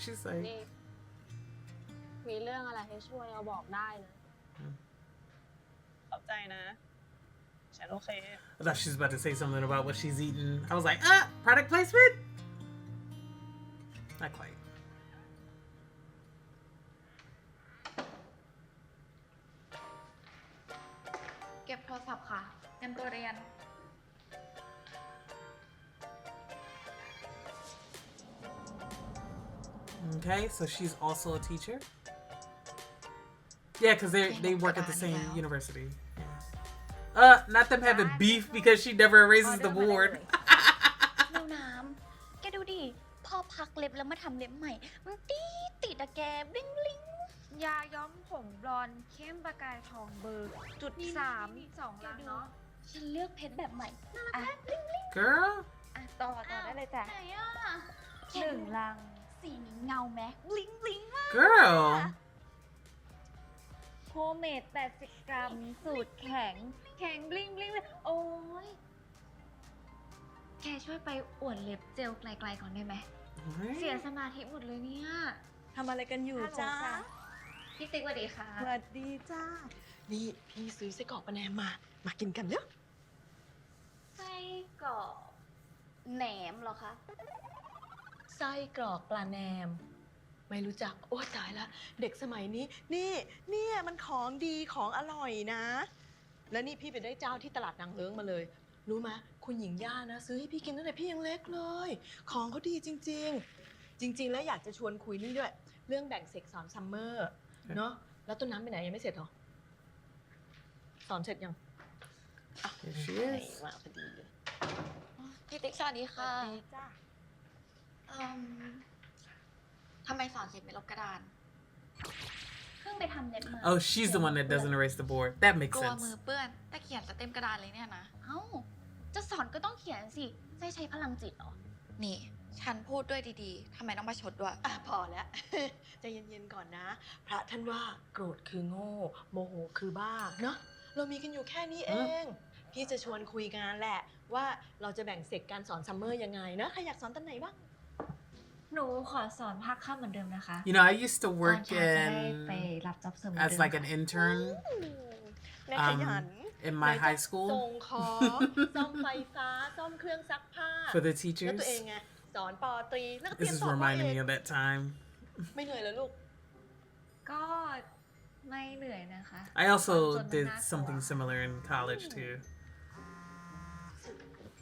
She's like, นี่ มีเรื่องอะไรให้ช่วยเอาบอกได้นะ ขอบใจนะ ฉันโอเค I thought she was about to say something about what she's eating. I was like, product placement? Not quite. เก็บโทรศัพท์ค่ะเตรียมตัวเรียน Okay, so she's also a teacher? Yeah, because they work at the same university. Not them having beef because she never erases the board. แมวน้ำแกดูดิพอพักเล็บแล้วมาทำเล็บใหม่ มันติดอะแกบลิงลิง ยาย้อมผมบลอนด์เข้มประกายทองเบอร์จุด3 2ลังเนาะ ฉันเลือกเพชรแบบใหม่น่ารักบลิงลิง Girl? ต่อได้เลยจ้ะ ไหนอ่ะ 1 ลัง สีนี้เงาไหมบลิงบลิงมาก Girl. โฮมเมด80 กรัม สูตรแข็งบลิงบลิงเลยโอ้ยแกช่วยไปอวดเล็บเจลไกลๆก่อนได้ไหม เสียสมาธิหมดเลยเนี่ยทำอะไรกันอยู่จ้าพี่ติ๊กสวัสดีค่ะ สวัสดีจ้า นี่พี่ซื้อไส้กรอกปลาแหนมมากินกันเนาะ ไส้กรอกแหนมเหรอคะ ไส้กรอกปลาแหนม ไม่รู้จัก โอ้ตายละเด็กสมัยนี้ นี่มันของดีของอร่อยนะ แล้วนี่พี่ไปได้เจ้าที่ตลาดนางเลิ้งมาเลย รู้ไหมคุณหญิงย่านะซื้อให้พี่กินตั้งแต่พี่ยังเล็กเลย ของเขาดีจริง ๆ จริง ๆ แล้วอยากจะชวนคุยนี่ด้วย เรื่องแบ่งเสกสอนซัมเมอร์เนาะแล้วต้นน้ำไปไหนยังไม่เสร็จหรอสอนเสร็จยัง Here she ไหน is. มาพอดีเลย พี่ติ๊กสวัสดีค่ะ ดีจ้า ทำไมสอนเสร็จไม่ลบกระดาน เพิ่งไปทำเล็บมา Oh, she's the one that doesn't erase the board. That makes กลัวมือ sense. เปื้อนแต่เขียนจะเต็มกระดานเลยเนี่ยนะ เอ้า จะสอนก็ต้องเขียนสิใช้พลังจิตเหรอ นี่ ฉันพูดด้วยดีๆทำไมต้องมาชดด้วย พอแล้ว ใจเย็นๆก่อนนะ พระท่านว่าโกรธคือโง่ โมโหคือบ้า เนาะ เรามีกันอยู่แค่นี้เอง พี่จะชวนคุยงานแหละ ว่าเราจะแบ่งเซกการสอนซัมเมอร์ยังไงนะ ใครอยากสอนตำไหนบ้าง หนูขอสอนภาคค่ำเหมือนเดิมนะคะ You know, I used to ตอน work เช้าจะได้ไป in รับจ็อบเสริมเหมือนเดิ as ม like an intern แม่ขยัน in my high ส่ school งของ ซ่อมไฟฟ้า ซ่อมเครื่องซักผ้า for the แล้ว teachers. ตัวเองไง สอนปอตรี แล้วก็เตรี This ยม is สอบตัวเอ reminding ง me of that time. ไม่เหนื่อยเหรอลูก ก็ไม่เหนื่อยนะคะ I also ความจนมัน did น่ากลัว something similar in college too.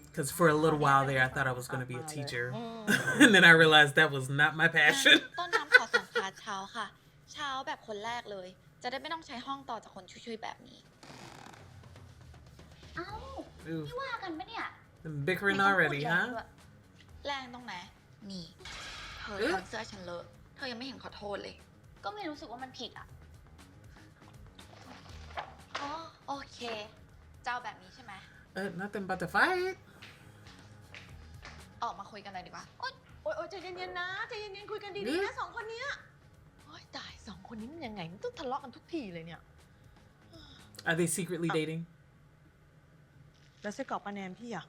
Because for a little while there, I thought I was going to be a teacher. And then I realized that was not my passion. ต้นน้ำขอส่งคลาสเช้าค่ะ เช้าแบบคนแรกเลย จะได้ไม่ต้องใช้ห้องต่อจากคนช่วยๆแบบนี้ เอ้า Ooh, ไม่ว่ากันปะเนี่ย I'm bickering ไม่ต้องพูด already, แรง huh? ด้วยแรงตรงไหน นี่ เธอทำเสื้อฉันเลอะ เธอยังไม่เห็นขอโทษเลย ก็ไม่รู้สึกว่ามันผิดอ่ะ อ๋อ โอเค เจ้าแบบนี้ใช่ไหม Nothing but the fight. ออกมาคุยกันเลยดีกว่า โอ๊ยใจเย็นๆนะ ใจเย็นๆคุยกันดีๆนะสองคนเนี้ยโอ๊ยตายสองคนนี้มันยังไงมันต้องทะเลาะกันทุกทีเลยเนี่ย Are they secretly dating? แล้วไส้กรอกปลาแนมพี่อะ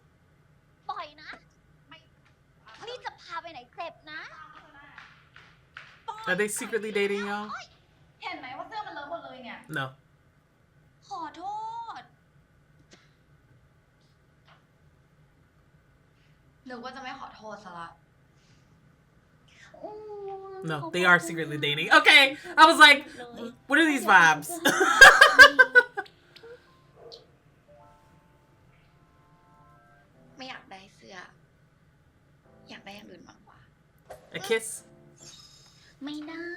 ปล่อยนะ นี่จะพาไปไหนเจ็บนะ Are they secretly dating, y'all? เห็นไหมว่าเสื้อมันเลอะหมดเลยเนี่ย No. ขอโทษ นึกว่าจะไม่ขอโทษซะละ No, they are secretly dating. Okay, I was like, what are these vibes? ไม่อยากได้เสื้อ อยากได้อย่างอื่นมากกว่า A kiss? ไม่ได้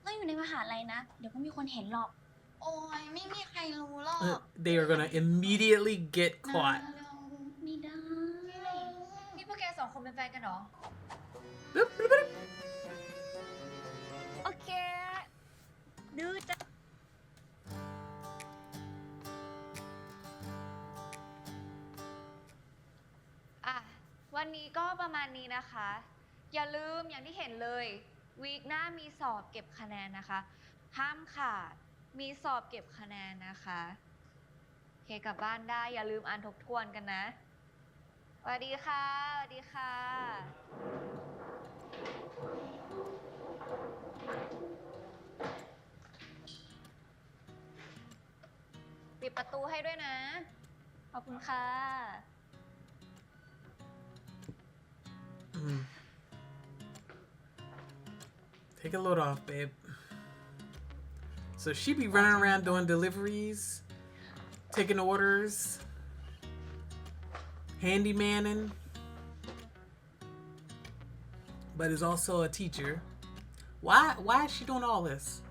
เราอยู่ในมหาลัยนะ เดี๋ยวก็มีคนเห็นหรอก โอ้ยไม่มีใครรู้หรอก They are gonna immediately get caught. ไม่ได้ นี่พวกแกสองคนเป็นแฟนกันเหรอ โอเค ดูจะ อ่ะ วันนี้ก็ประมาณนี้นะคะ อย่าลืมอย่างที่เห็นเลย วีคหน้ามีสอบเก็บคะแนนนะคะ ห้ามขาด มีสอบเก็บคะแนนนะคะโอเคกลับบ้านได้ อย่าลืมอ่านทบทวนกันนะสวัสดีค่ะสวัสดีค่ะ ปิดประตูให้ด้วยนะ ขอบคุณค่ะ Take a load off, babe. So she be running around doing deliveries, taking orders, handymanning, but is also a teacher. Why is she doing all this?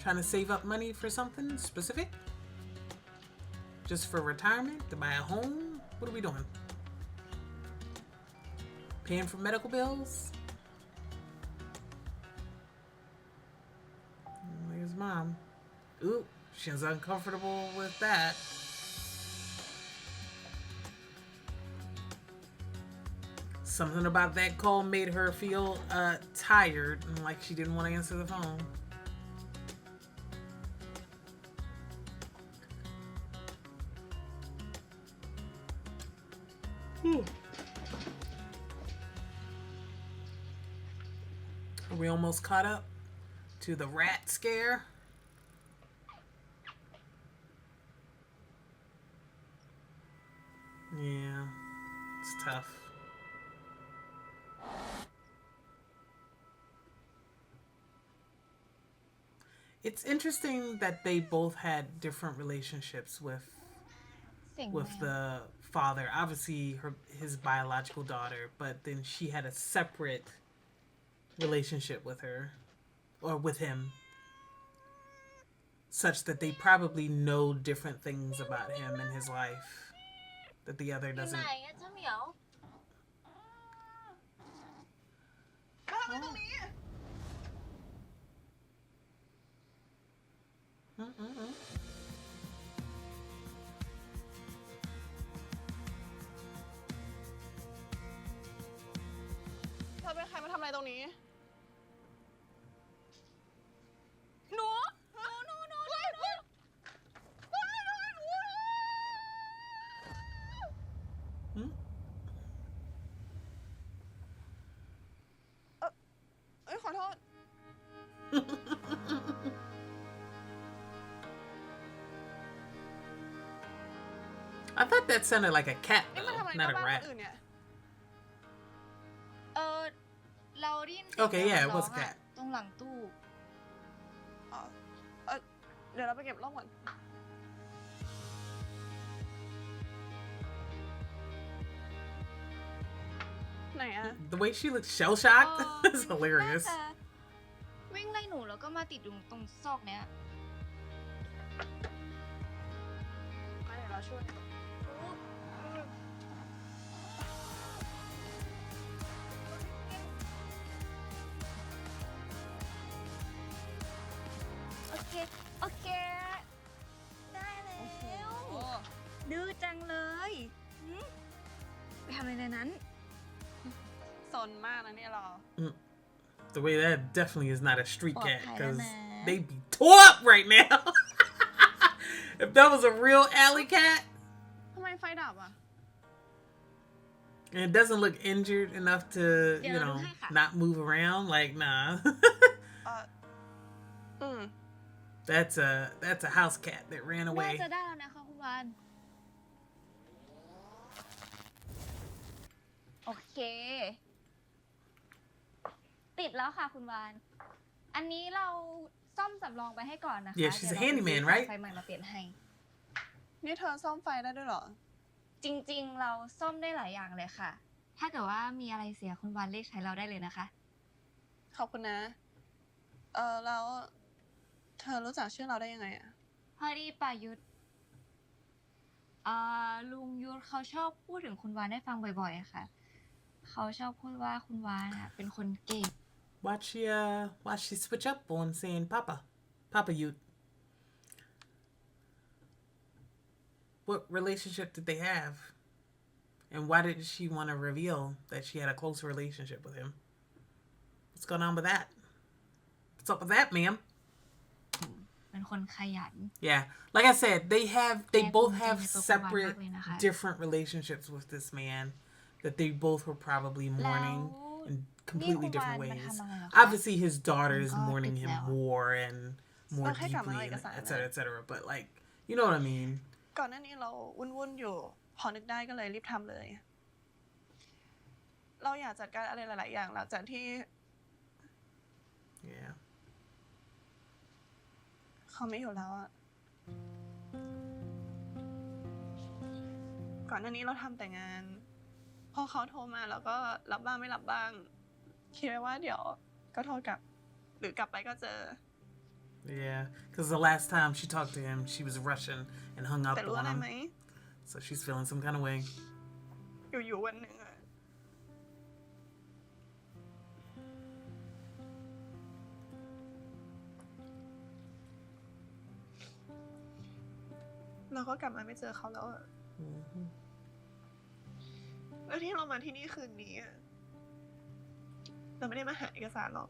Trying to save up money for something specific? Just for retirement? To buy a home? What are we doing? Paying for medical bills? There's mom. Ooh, she's uncomfortable with that. Something about that call made her feel tired and like she didn't want to answer the phone. Are we almost caught up to the rat scare? Yeah, it's tough. It's interesting that they both had different relationships with the father. Obviously, his biological daughter, but then she had a separate relationship with her, or with him, such that they probably know different things about him and his life that the other doesn't. เ อเป็นใครมาทำอะไรตรงนี้หนู เอ้ยขอโทษ I thought that sounded like a cat นี่มัน though, ทำอะไร not กับ a บ้านค rat. นอื่นเนี่ย เราได้ยินเสียง Okay, yeah, it ร้ was อง a อะ cat. ตรงหลังตู้ เดี๋ยวเราไปเก็บร่มก่อน ไหนอะ The way she looks shell shocked เออ is hilarious. น่าจะวิ่งไล่หนูแล้วก็มาติดอยู่ตรงซอกเนี้ย มาเดี๋ยวเราช่วย โอเค โอเค ได้แล้ว ดื้อจังเลยหืมไปทำอะไรในนั้น สนมากนะเนี่ยเรา The way that definitely is not a street cat Oh, because Thailand. they'd be tore up right now. If that was a real alley cat ทำไมไฟดับอ่ะ and it doesn't look injured enough to, you know, not move around, like nah. that's a house cat that ran น่า away. จะได้แล้วนะคะคุณวาน โอเค ติดแล้วค่ะคุณวาน อันนี้เราซ่อมสำรองไปให้ก่อนนะคะ Yeah, she's a เดี๋ยวเรา handyman, ไปซื้อ right? ไฟใหม่มาเปลี่ยนให้ นี่เธอซ่อมไฟได้ด้วยเหรอ จริงๆ เราซ่อมได้หลายอย่างเลยค่ะ ถ้าเกิดว่ามีอะไรเสียคุณวานเรียกใช้เราได้เลยนะคะ ขอบคุณนะ แล้วเธอรู้จักชื่อเราได้ยังไงอะ พอดีป่ายุทธลุงยุทธเขาชอบพูดถึงคุณวานให้ฟังบ่อยๆอะค่ะ เขาชอบพูดว่าคุณวานอะเป็นคนเก่ง Why'd she switch up on saying Papa Youth? What relationship did they have? And why did she want to reveal that she had a close relationship with him? What's going on with that? What's up with that, ma'am? เป็นคนขยัน Yeah, like I said, they both have separate, เลยนะคะ different relationships with this man that they both were probably mourning in completely different ways. Obviously, his daughter is mourning him more and more deeply, and et cetera, et cetera. But like, you know what I mean? ก่อนหน้านี้เราวุ่นๆอยู่ พอนึกได้ก็เลยรีบทำเลย เราอยากจัดการอะไรหลายๆอย่างหลังจากที่ Yeah. เขาไม่อยู่แล้วอะก่อนหน้านี้เราทำแต่งาน พอเขาโทรมาแล้วก็รับบ้างไม่รับบ้าง คิดไว้ว่าเดี๋ยวก็โทรกลับ หรือกลับไปก็เจอ Yeah, because the last time she talked to him, she was Russian and hung up แต่รู้ on อะไร him. ไหม So she's feeling some kind of way. อยู่ๆวันหนึ่งอะเราก็กลับมาไม่เจอเขาแล้วอะ แล้วที่เรามาที่นี่คืนนี้อะเราไม่ได้มาหาเอกสารหรอก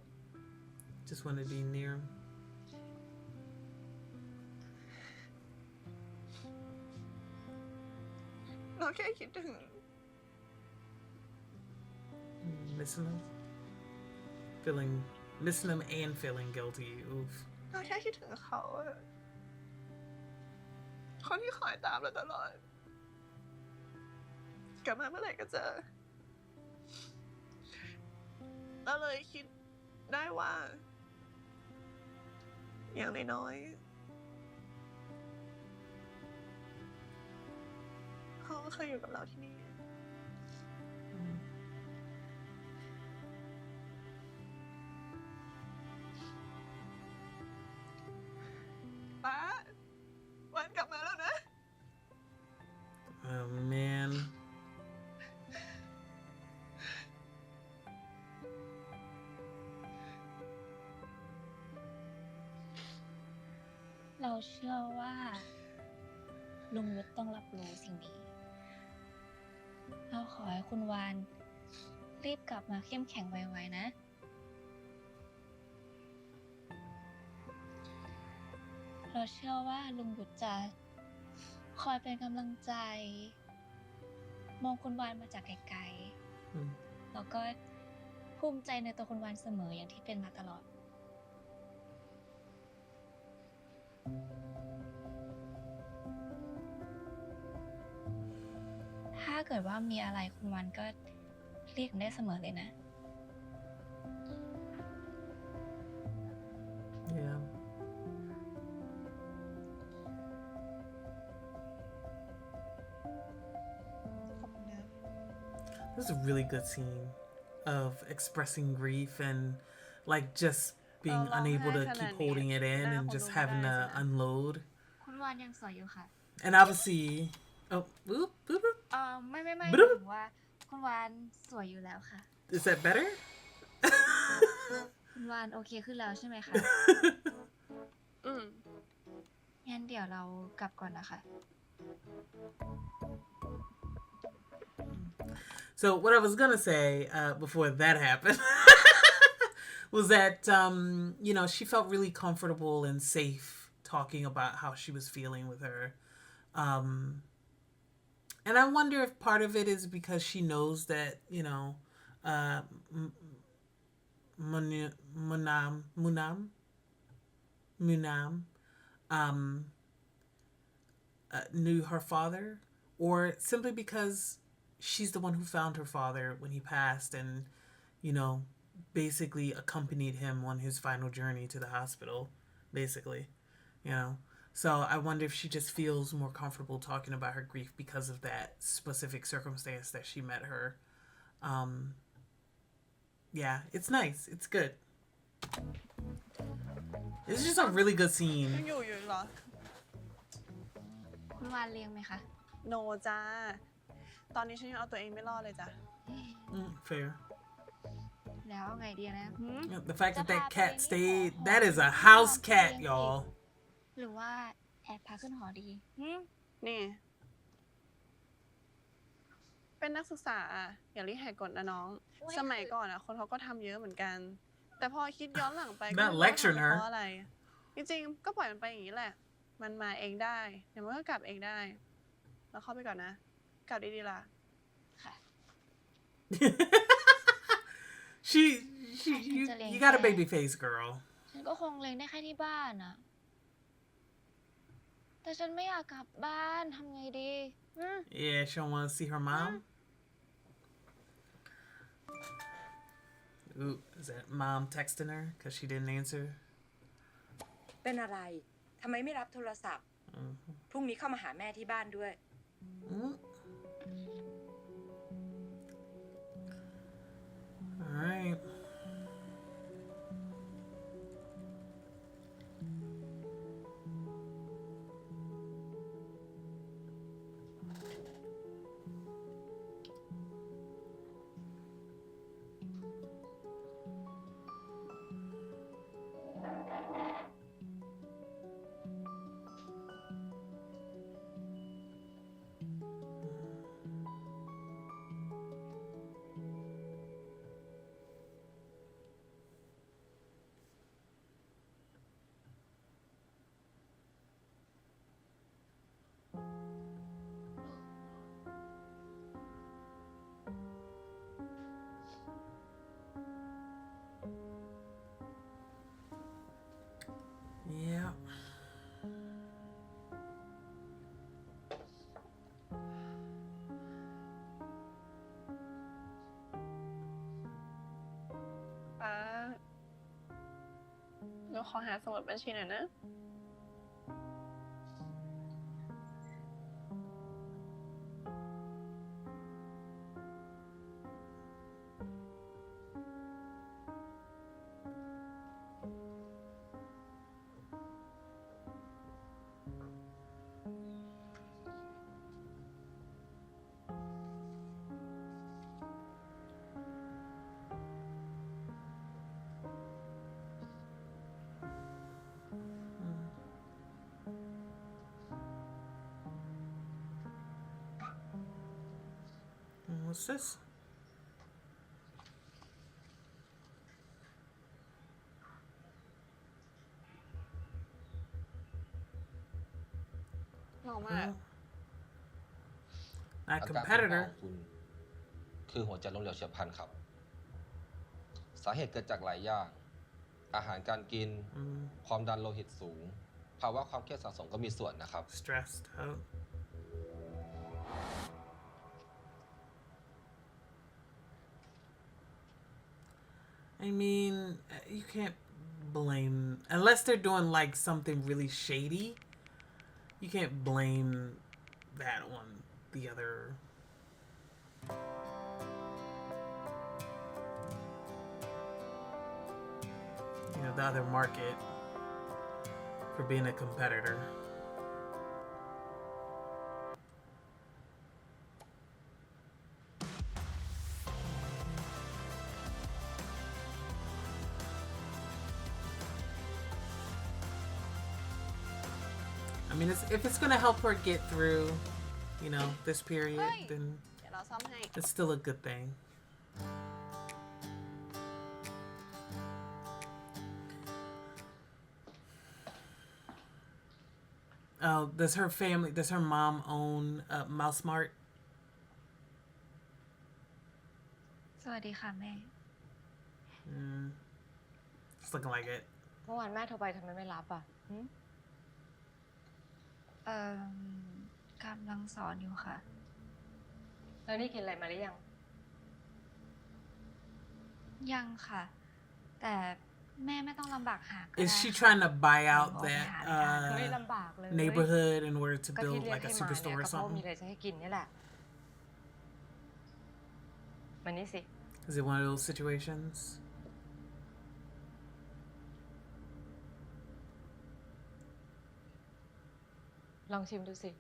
Just want to be near him. เราแค่คิดถึง Missing him. Missing him and feeling guilty. Oof. เราแค่คิดถึงเขาอะคนที่คอยตามเราตลอด กลับมาเมื่อไหร่ก็เจอเราเลยคิดได้ว่า อย่างน้อยๆเขาก็เคยอยู่กับเราที่นี่ ป้าวันกลับมาแล้วนะ Oh man. เราเชื่อว่าลุงยุทธต้องรับรู้สิ่งนี้ เราขอให้คุณวาน รีบกลับมาเข้มแข็งไวๆนะ เราเชื่อว่าลุงหยุดจะคอยเป็นกำลังใจ มองคุณวานมาจากไกลๆแล้วก็ภูมิใจในตัวคุณวานเสมออย่างที่เป็นมาตลอด ถ้าเกิดว่ามีอะไรคุณวานก็เรียกได้เสมอเลยนะ Yeah. This is a really good scene of expressing grief and like just being unable to keep holding it in and just having to unload. คุณวานยังสวยอยู่ค่ะ And obviously, oh, boop, boop, boop. ไม่ห Boop. มายถึงว่าคุณวานสวยอยู่แล้วค่ะ Is that better? คุณวานโอเคขึ้นแล้วใช่ไหมคะ งั้นเดี๋ยวเรากลับก่อนนะคะ So what I was gonna say before that happened was that you know, she felt really comfortable and safe talking about how she was feeling with her. And I wonder if part of it is because she knows that, you know, Munam knew her father, or simply because she's the one who found her father when he passed and, you know, basically accompanied him on his final journey to the hospital, basically, you know. So I wonder if she just feels more comfortable talking about her grief because of that specific circumstance that she met her. Yeah, it's nice. It's good. It's just a really good scene. อยู่เหรอ คุณวานเลี้ยงไหมคะ โนจ้า ตอนนี้ฉันยังเอาตัวเองไม่รอดเลยจ้ะ Fair. แล้วไงดีนะ The fact that that cat stayed, that is a house cat, y'all. หรือว่าแอบพาขึ้นหอดี นี่ เป็นนักศึกษาอย่ารีบแหกกฎนะน้อง สมัยก่อนคนเขาก็ทำเยอะเหมือนกัน แต่พอคิดย้อนหลังไปก็ไม่รู้ว่าทำเพราะอะไร จริงๆ ก็ปล่อยมันไปอย่างนี้แหละ มันมาเองได้ เดี๋ยวมันก็กลับเองได้ แล้วเข้าไปก่อนนะ กลับดีๆล่ะ you got a baby face, girl. ฉันก็คงเลี้ยงได้แค่ที่บ้านอะแต่ฉันไม่อยากกลับบ้านทำไงดี Yeah, she don't want to see her mom. Ooh, is that mom texting her because she didn't answer? เป็นอะไร ทำไมไม่รับโทรศัพท์ พรุ่งนี้เข้ามาหาแม่ที่บ้านด้วย All right. Yeah. Nó khó hạt xong rồi bên trên này nữa. What's this? อมาก Not อาการ competitor ของคุณคือหัวใจล้มเหลวเฉียบพลันครับ สาเหตุเกิดจากหลายอย่าง อาหารการกิน ความดันโลหิตสูง ภาวะความเครียดสะสมก็มีส่วนนะครับ stressed out I mean you can't blame unless they're doing like something really shady you can't blame that on the other you know the other market for being a competitor I mean, if it's gonna help her get through, you know, this period, then เดี๋ยวเราซ่อมให้ it's still a good thing. Oh, does her mom own Mouse Mart? สวัสดีค่ะแม่ It's looking like it. เมื่อวานแม่โทรไปทำไมไม่รับอ่ะ กำลังสอนอยู่ค่ะ แล้วนี่กินอะไรมาหรือยัง ยังค่ะ แต่แม่ไม่ต้องลำบากหาก็ Is ได้ she ค่ะ trying to buy out บอก that หาไม่ได้ ไม่ลำบากเลย neighborhood in order to ก็ที่ build เรียก like a ให้มา superstore เนี่ย or ก็เพราะว่ามี something? อะไรจะให้กินนี่แหละมันนี่สิ Is it one of those situations? ลองชิมดูสิ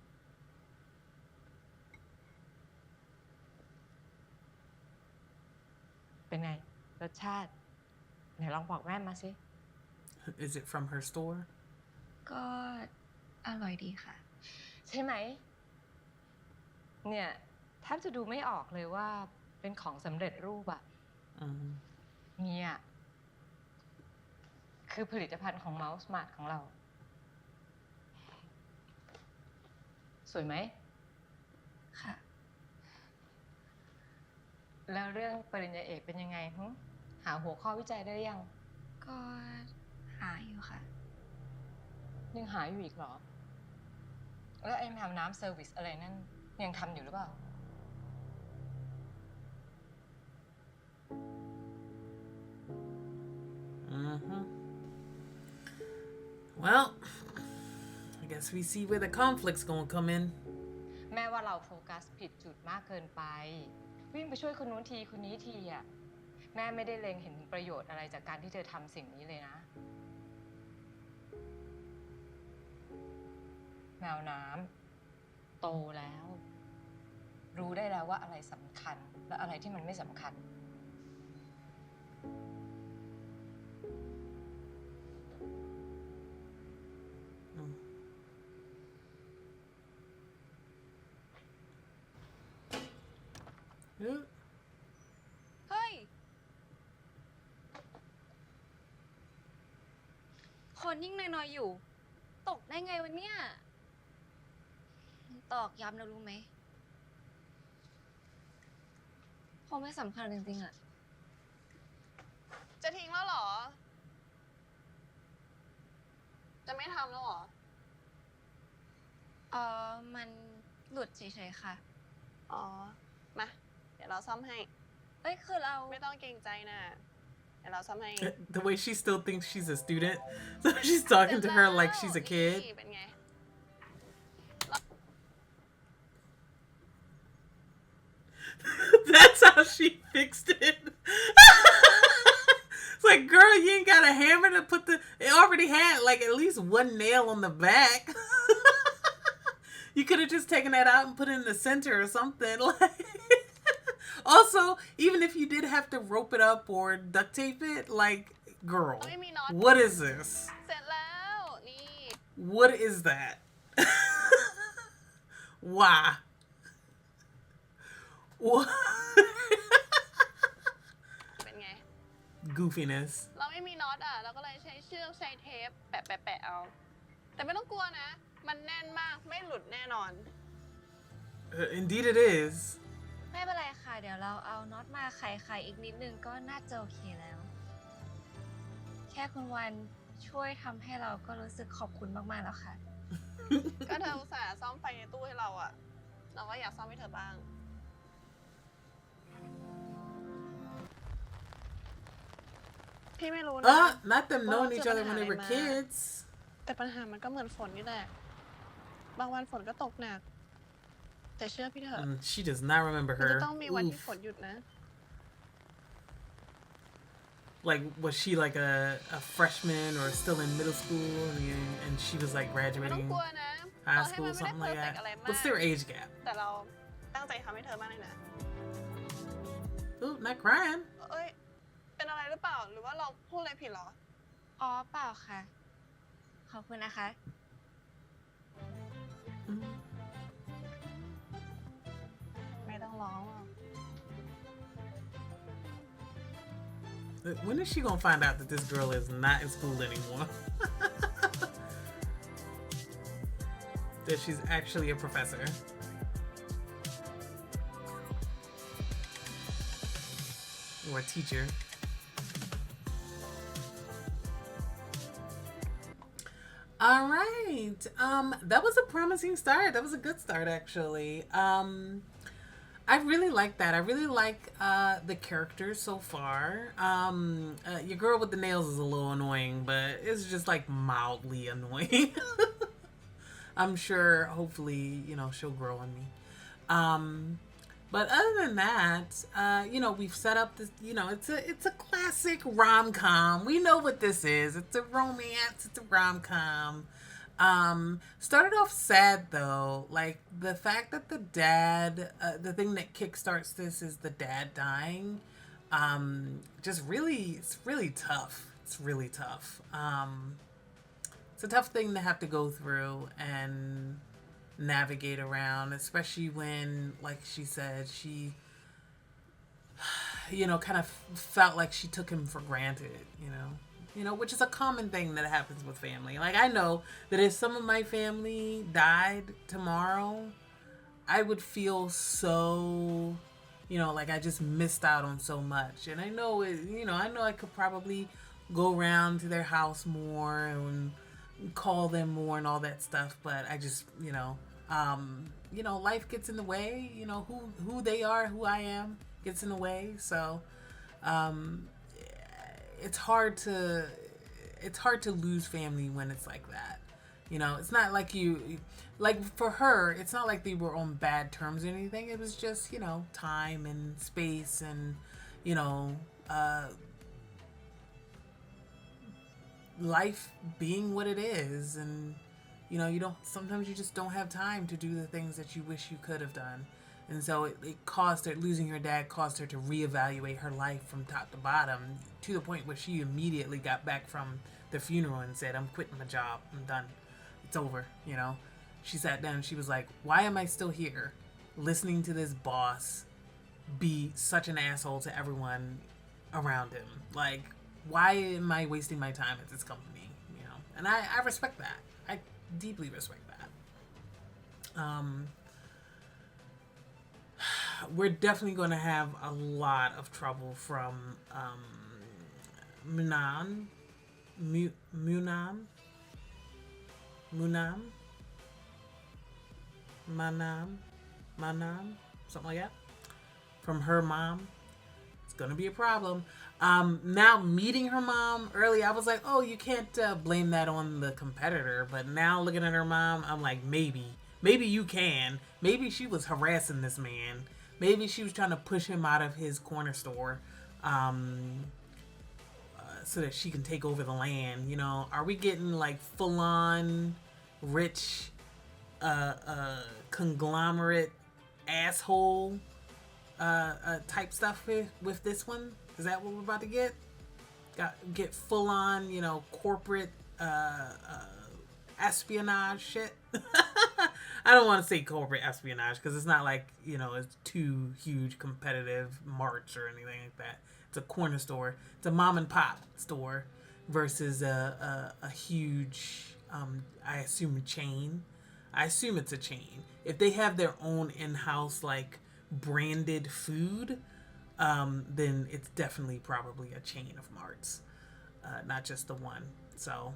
เป็นไง รสชาติ ไหนลองบอกแม่มาสิ Is it from her store? ก็อร่อยดีค่ะ ใช่ไหม เนี่ยแทบจะดูไม่ออกเลยว่าเป็นของสำเร็จรูปอะเนี่ยคือผลิตภัณฑ์ของ Mouse Mart ของเรา สวยไหม ค่ะ แล้วเรื่องปริญญาเอกเป็นยังไงหาหัวข้อวิจัยได้ยัง ก็หาอยู่ค่ะ ยังหาอยู่อีกเหรอ แล้วไอ้ทำน้ำเซอร์วิสอะไรนั่นยังทำอยู่หรือเปล่า Well, I guess we see where the conflict's gonna come in. แม่ว่าเราโฟกัสผิดจุดมากเกินไป วิ่งไปช่วยคนนู้นทีคนนี้ทีอ่ะ แม่ไม่ได้เล็งเห็นประโยชน์อะไรจากการที่เธอทำสิ่งนี้เลยนะ แมวน้ำโตแล้ว รู้ได้แล้วว่าอะไรสำคัญและอะไรที่มันไม่สำคัญ เฮ้ย คนยิ่งน้อยๆอยู่ ตกได้ไงวะเนี่ยตอกย้ำนะรู้ไหมคงไม่สำคัญจริงๆอะ จะทิ้งแล้วเหรอ จะไม่ทำแล้วเหรอ มันหลุดเฉยๆค่ะ อ๋อ มา เดี๋ยวเราซ่อมให้ เอ้ยคือเรา ไม่ต้องเกรงใจนะ เดี๋ยวเราซ่อมให้ The way she still thinks she's a student, so she's talking to her like she's a kid. นี่เป็นไง That's how she fixed it. It's like, girl, you ain't got a hammer to put the. It already had like at least one nail on the back. You could have just taken that out and put it in the center or something. Like, also, even if you did have to rope it up or duct tape it, like, girl, what is this? เสร็จแล้วนี่ What is that? Why? What? เป็นไง Goofiness. เราไม่มีน็อตอ่ะ เราก็เลยใช้เชือกใช้เทปแปะเอา แต่ไม่ต้องกลัวนะ มัน มันแน่นมากไม่หลุดแน่นอน Indeed it is ไม่เป็นไรค่ะ เดี๋ยวเราเอาน็อตมาไขอีกนิดนึงก็น่าจะโอเคแล้ว แค่คุณวันช่วยทำให้เราก็รู้สึกขอบคุณมากๆแล้วค่ะ ก็เธออุตส่าห์ซ่อมไฟในตู้ให้เราอะเราก็อยากซ่อมให้เธอบ้างพี่ไม่รู้นะ not them knowing each other when they were kids แต่ปัญหามันก็เหมือนฝนนี่แหละบางวันฝนก็ตกหนักแต่เชื่อพี่เถอะ she does not remember มัน her จะต้องมีวันที่ฝนหยุดนะ like was she like a freshman or still in middle school and she was like ไม่ต้อง graduating กลัวนะ high school something like that what's their age gap แต่เราตั้งใจทำให้เธอมากเลยนะ ooh not crying เอ้ยเป็นอะไรหรือเปล่าหรือว่าเราพูดอะไรผิดเหรอ อ๋อเปล่าค่ะ ขอบคุณนะคะ ไม่ต้องร้องหรอก when is she gonna find out that this girl is not in school anymore that she's actually a professor or a teacher all right that was a promising start. That was a good start actually. I really like that. I really like the characters so far. Your girl with the nails is a little annoying, but it's just like mildly annoying. I'm sure hopefully, you know, she'll grow on me. But other than that, you know, we've set up this, you know, it's a classic rom-com. We know what this is. It's a romance, it's a rom-com. Started off sad though, like the fact that the dad, the thing that kickstarts this is the dad dying. Just really, it's really tough. It's really tough. It's a tough thing to have to go through and navigate around, especially when, like she said, she, you know, kind of felt like she took him for granted, you know, which is a common thing that happens with family. Like, I know that if some of my family died tomorrow, I would feel so, you know, like I just missed out on so much. And I know, you know, I know I could probably go around to their house more and call them more and all that stuff. But I just, you know, life gets in the way. You know, who they are, who I am gets in the way. So, it's hard to lose family when it's like that. You know, it's not like like for her, it's not like they were on bad terms or anything. It was just, you know, time and space and, you know, life being what it is. And, you know, sometimes you just don't have time to do the things that you wish you could have done. And so it caused her, losing her dad caused her to reevaluate her life from top to bottom, to the point where she immediately got back from the funeral and said, I'm quitting my job. I'm done. It's over, you know. She sat down and she was like, why am I still here listening to this boss be such an asshole to everyone around him? Like, why am I wasting my time at this company? You know, and I respect that. I deeply respect that. We're definitely going to have a lot of trouble from Munam, Manam, something like that, from her mom. It's going to be a problem. Now meeting her mom early, I was like, oh, you can't blame that on the competitor. But now looking at her mom, I'm like, maybe you can. Maybe she was harassing this man. Maybe she was trying to push him out of his corner store so that she can take over the land. You know, are we getting like full-on rich conglomerate asshole type stuff with this one? Is that what we're about to get? Get full-on, you know, corporate espionage shit? I don't want to say corporate espionage because it's not like, you know, it's two huge competitive marts or anything like that. It's a corner store. It's a mom and pop store versus a huge, I assume, chain. I assume it's a chain. If they have their own in-house like branded food, then it's definitely probably a chain of marts, not just the one. So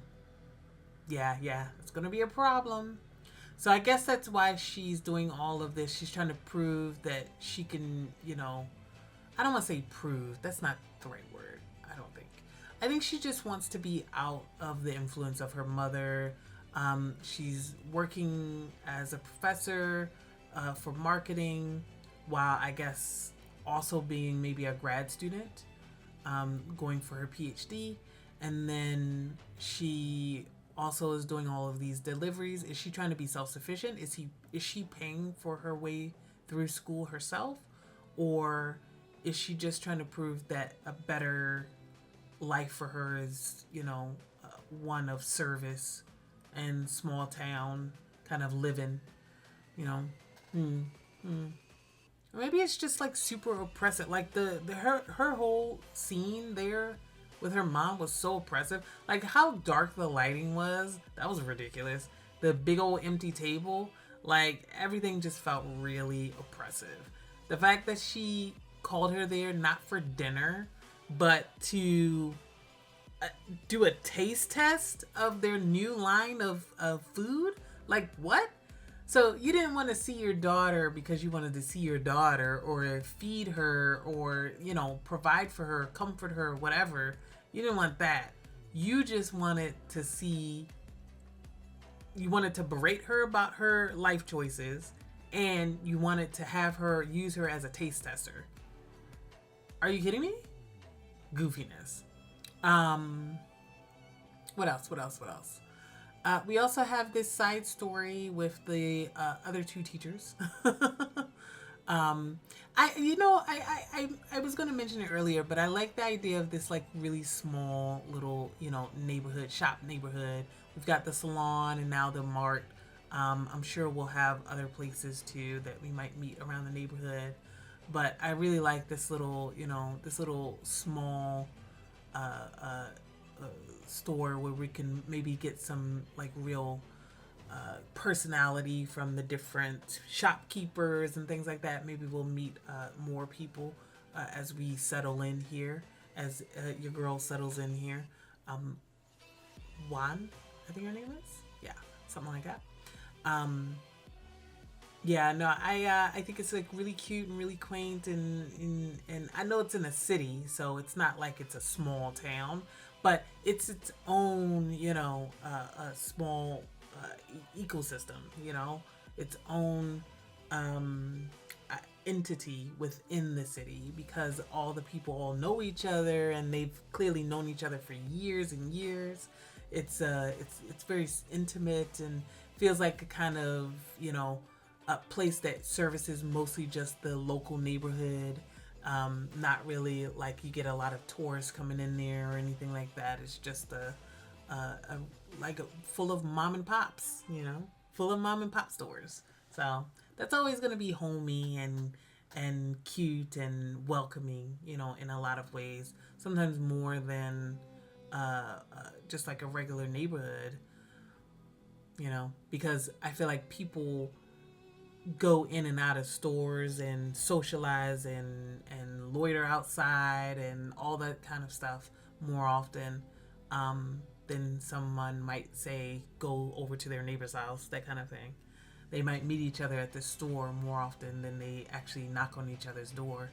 yeah, it's gonna be a problem. So I guess that's why she's doing all of this. She's trying to prove that she can, you know, I don't want to say prove. That's not the right word, I don't think. I think she just wants to be out of the influence of her mother. She's working as a professor for marketing, while I guess also being maybe a grad student, going for her PhD. And then she also is doing all of these deliveries. Is she trying to be self-sufficient? Is she paying for her way through school herself? Or is she just trying to prove that a better life for her is, you know, one of service and small town kind of living, you know? Maybe it's just like super oppressive. Like her whole scene there with her mom was so oppressive. Like how dark the lighting was, that was ridiculous. The big old empty table, like everything just felt really oppressive. The fact that she called her there not for dinner, but to do a taste test of their new line of food? Like what? So you didn't want to see your daughter because you wanted to see your daughter or feed her or, you know, provide for her, comfort her, whatever. You didn't want that. You just wanted to see, you wanted to berate her about her life choices, and you wanted to have her use her as a taste tester. Are you kidding me? Goofiness. What else? We also have this side story with the other two teachers. I was going to mention it earlier, but I like the idea of this like really small little, you know, neighborhood. We've got the salon and now the mart. I'm sure we'll have other places too that we might meet around the neighborhood. But I really like this little, you know, this little small store where we can maybe get some like real personality from the different shopkeepers and things like that. Maybe we'll meet more people as we settle in here, as your girl settles in here. Juan, I think her name is? Yeah, something like that. Yeah, no, I think it's like really cute and really quaint, and I know it's in a city, so it's not like it's a small town, but it's its own, you know, a small ecosystem, you know, its own entity within the city, because all the people all know each other and they've clearly known each other for years and years. It's very intimate and feels like a kind of, you know, a place that services mostly just the local neighborhood. Not really like you get a lot of tourists coming in there or anything like that. It's just full of mom and pops, you know, full of mom and pop stores. So that's always going to be homey and cute and welcoming, you know, in a lot of ways. Sometimes more than just like a regular neighborhood, you know, because I feel like people go in and out of stores and socialize and loiter outside and all that kind of stuff more often than someone might say go over to their neighbor's house, that kind of thing. They might meet each other at the store more often than they actually knock on each other's door.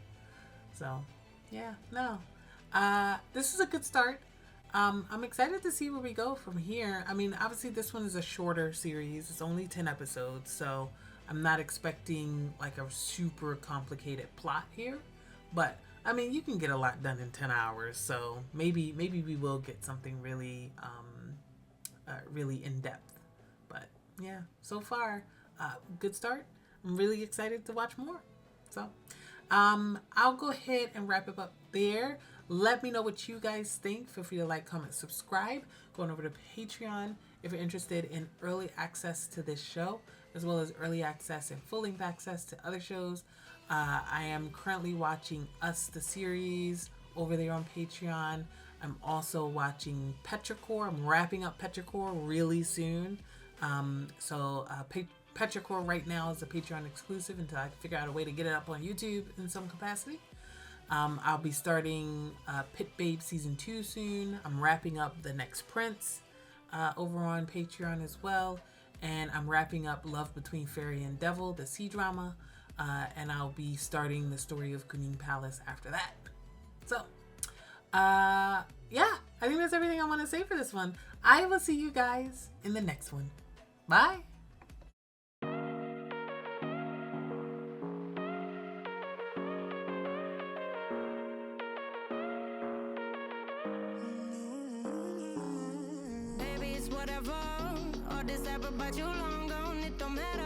So yeah, no, this is a good start. I'm excited to see where we go from here. I mean, obviously this one is a shorter series. It's only 10 episodes, so I'm not expecting like a super complicated plot here, but I mean, you can get a lot done in 10 hours, so maybe we will get something really really in-depth. But yeah, so far good start. I'm really excited to watch more. So I'll go ahead and wrap it up there. Let me know what you guys think. Feel free to like, comment, subscribe. Going over to Patreon if you're interested in early access to this show, as well as early access and full-length access to other shows. I am currently watching Us, the series, over there on Patreon. I'm also watching Petrichor. I'm wrapping up Petrichor really soon. Petrichor right now is a Patreon exclusive until I can figure out a way to get it up on YouTube in some capacity. I'll be starting Pit Babe Season 2 soon. I'm wrapping up The Next Prince over on Patreon as well. And I'm wrapping up Love Between Fairy and Devil, the C-drama. And I'll be starting the story of Kuning Palace after that. So, yeah, I think that's everything I want to say for this one. I will see you guys in the next one. Bye! Baby, it's whatever. All this ever, but you long gone, it don't matter.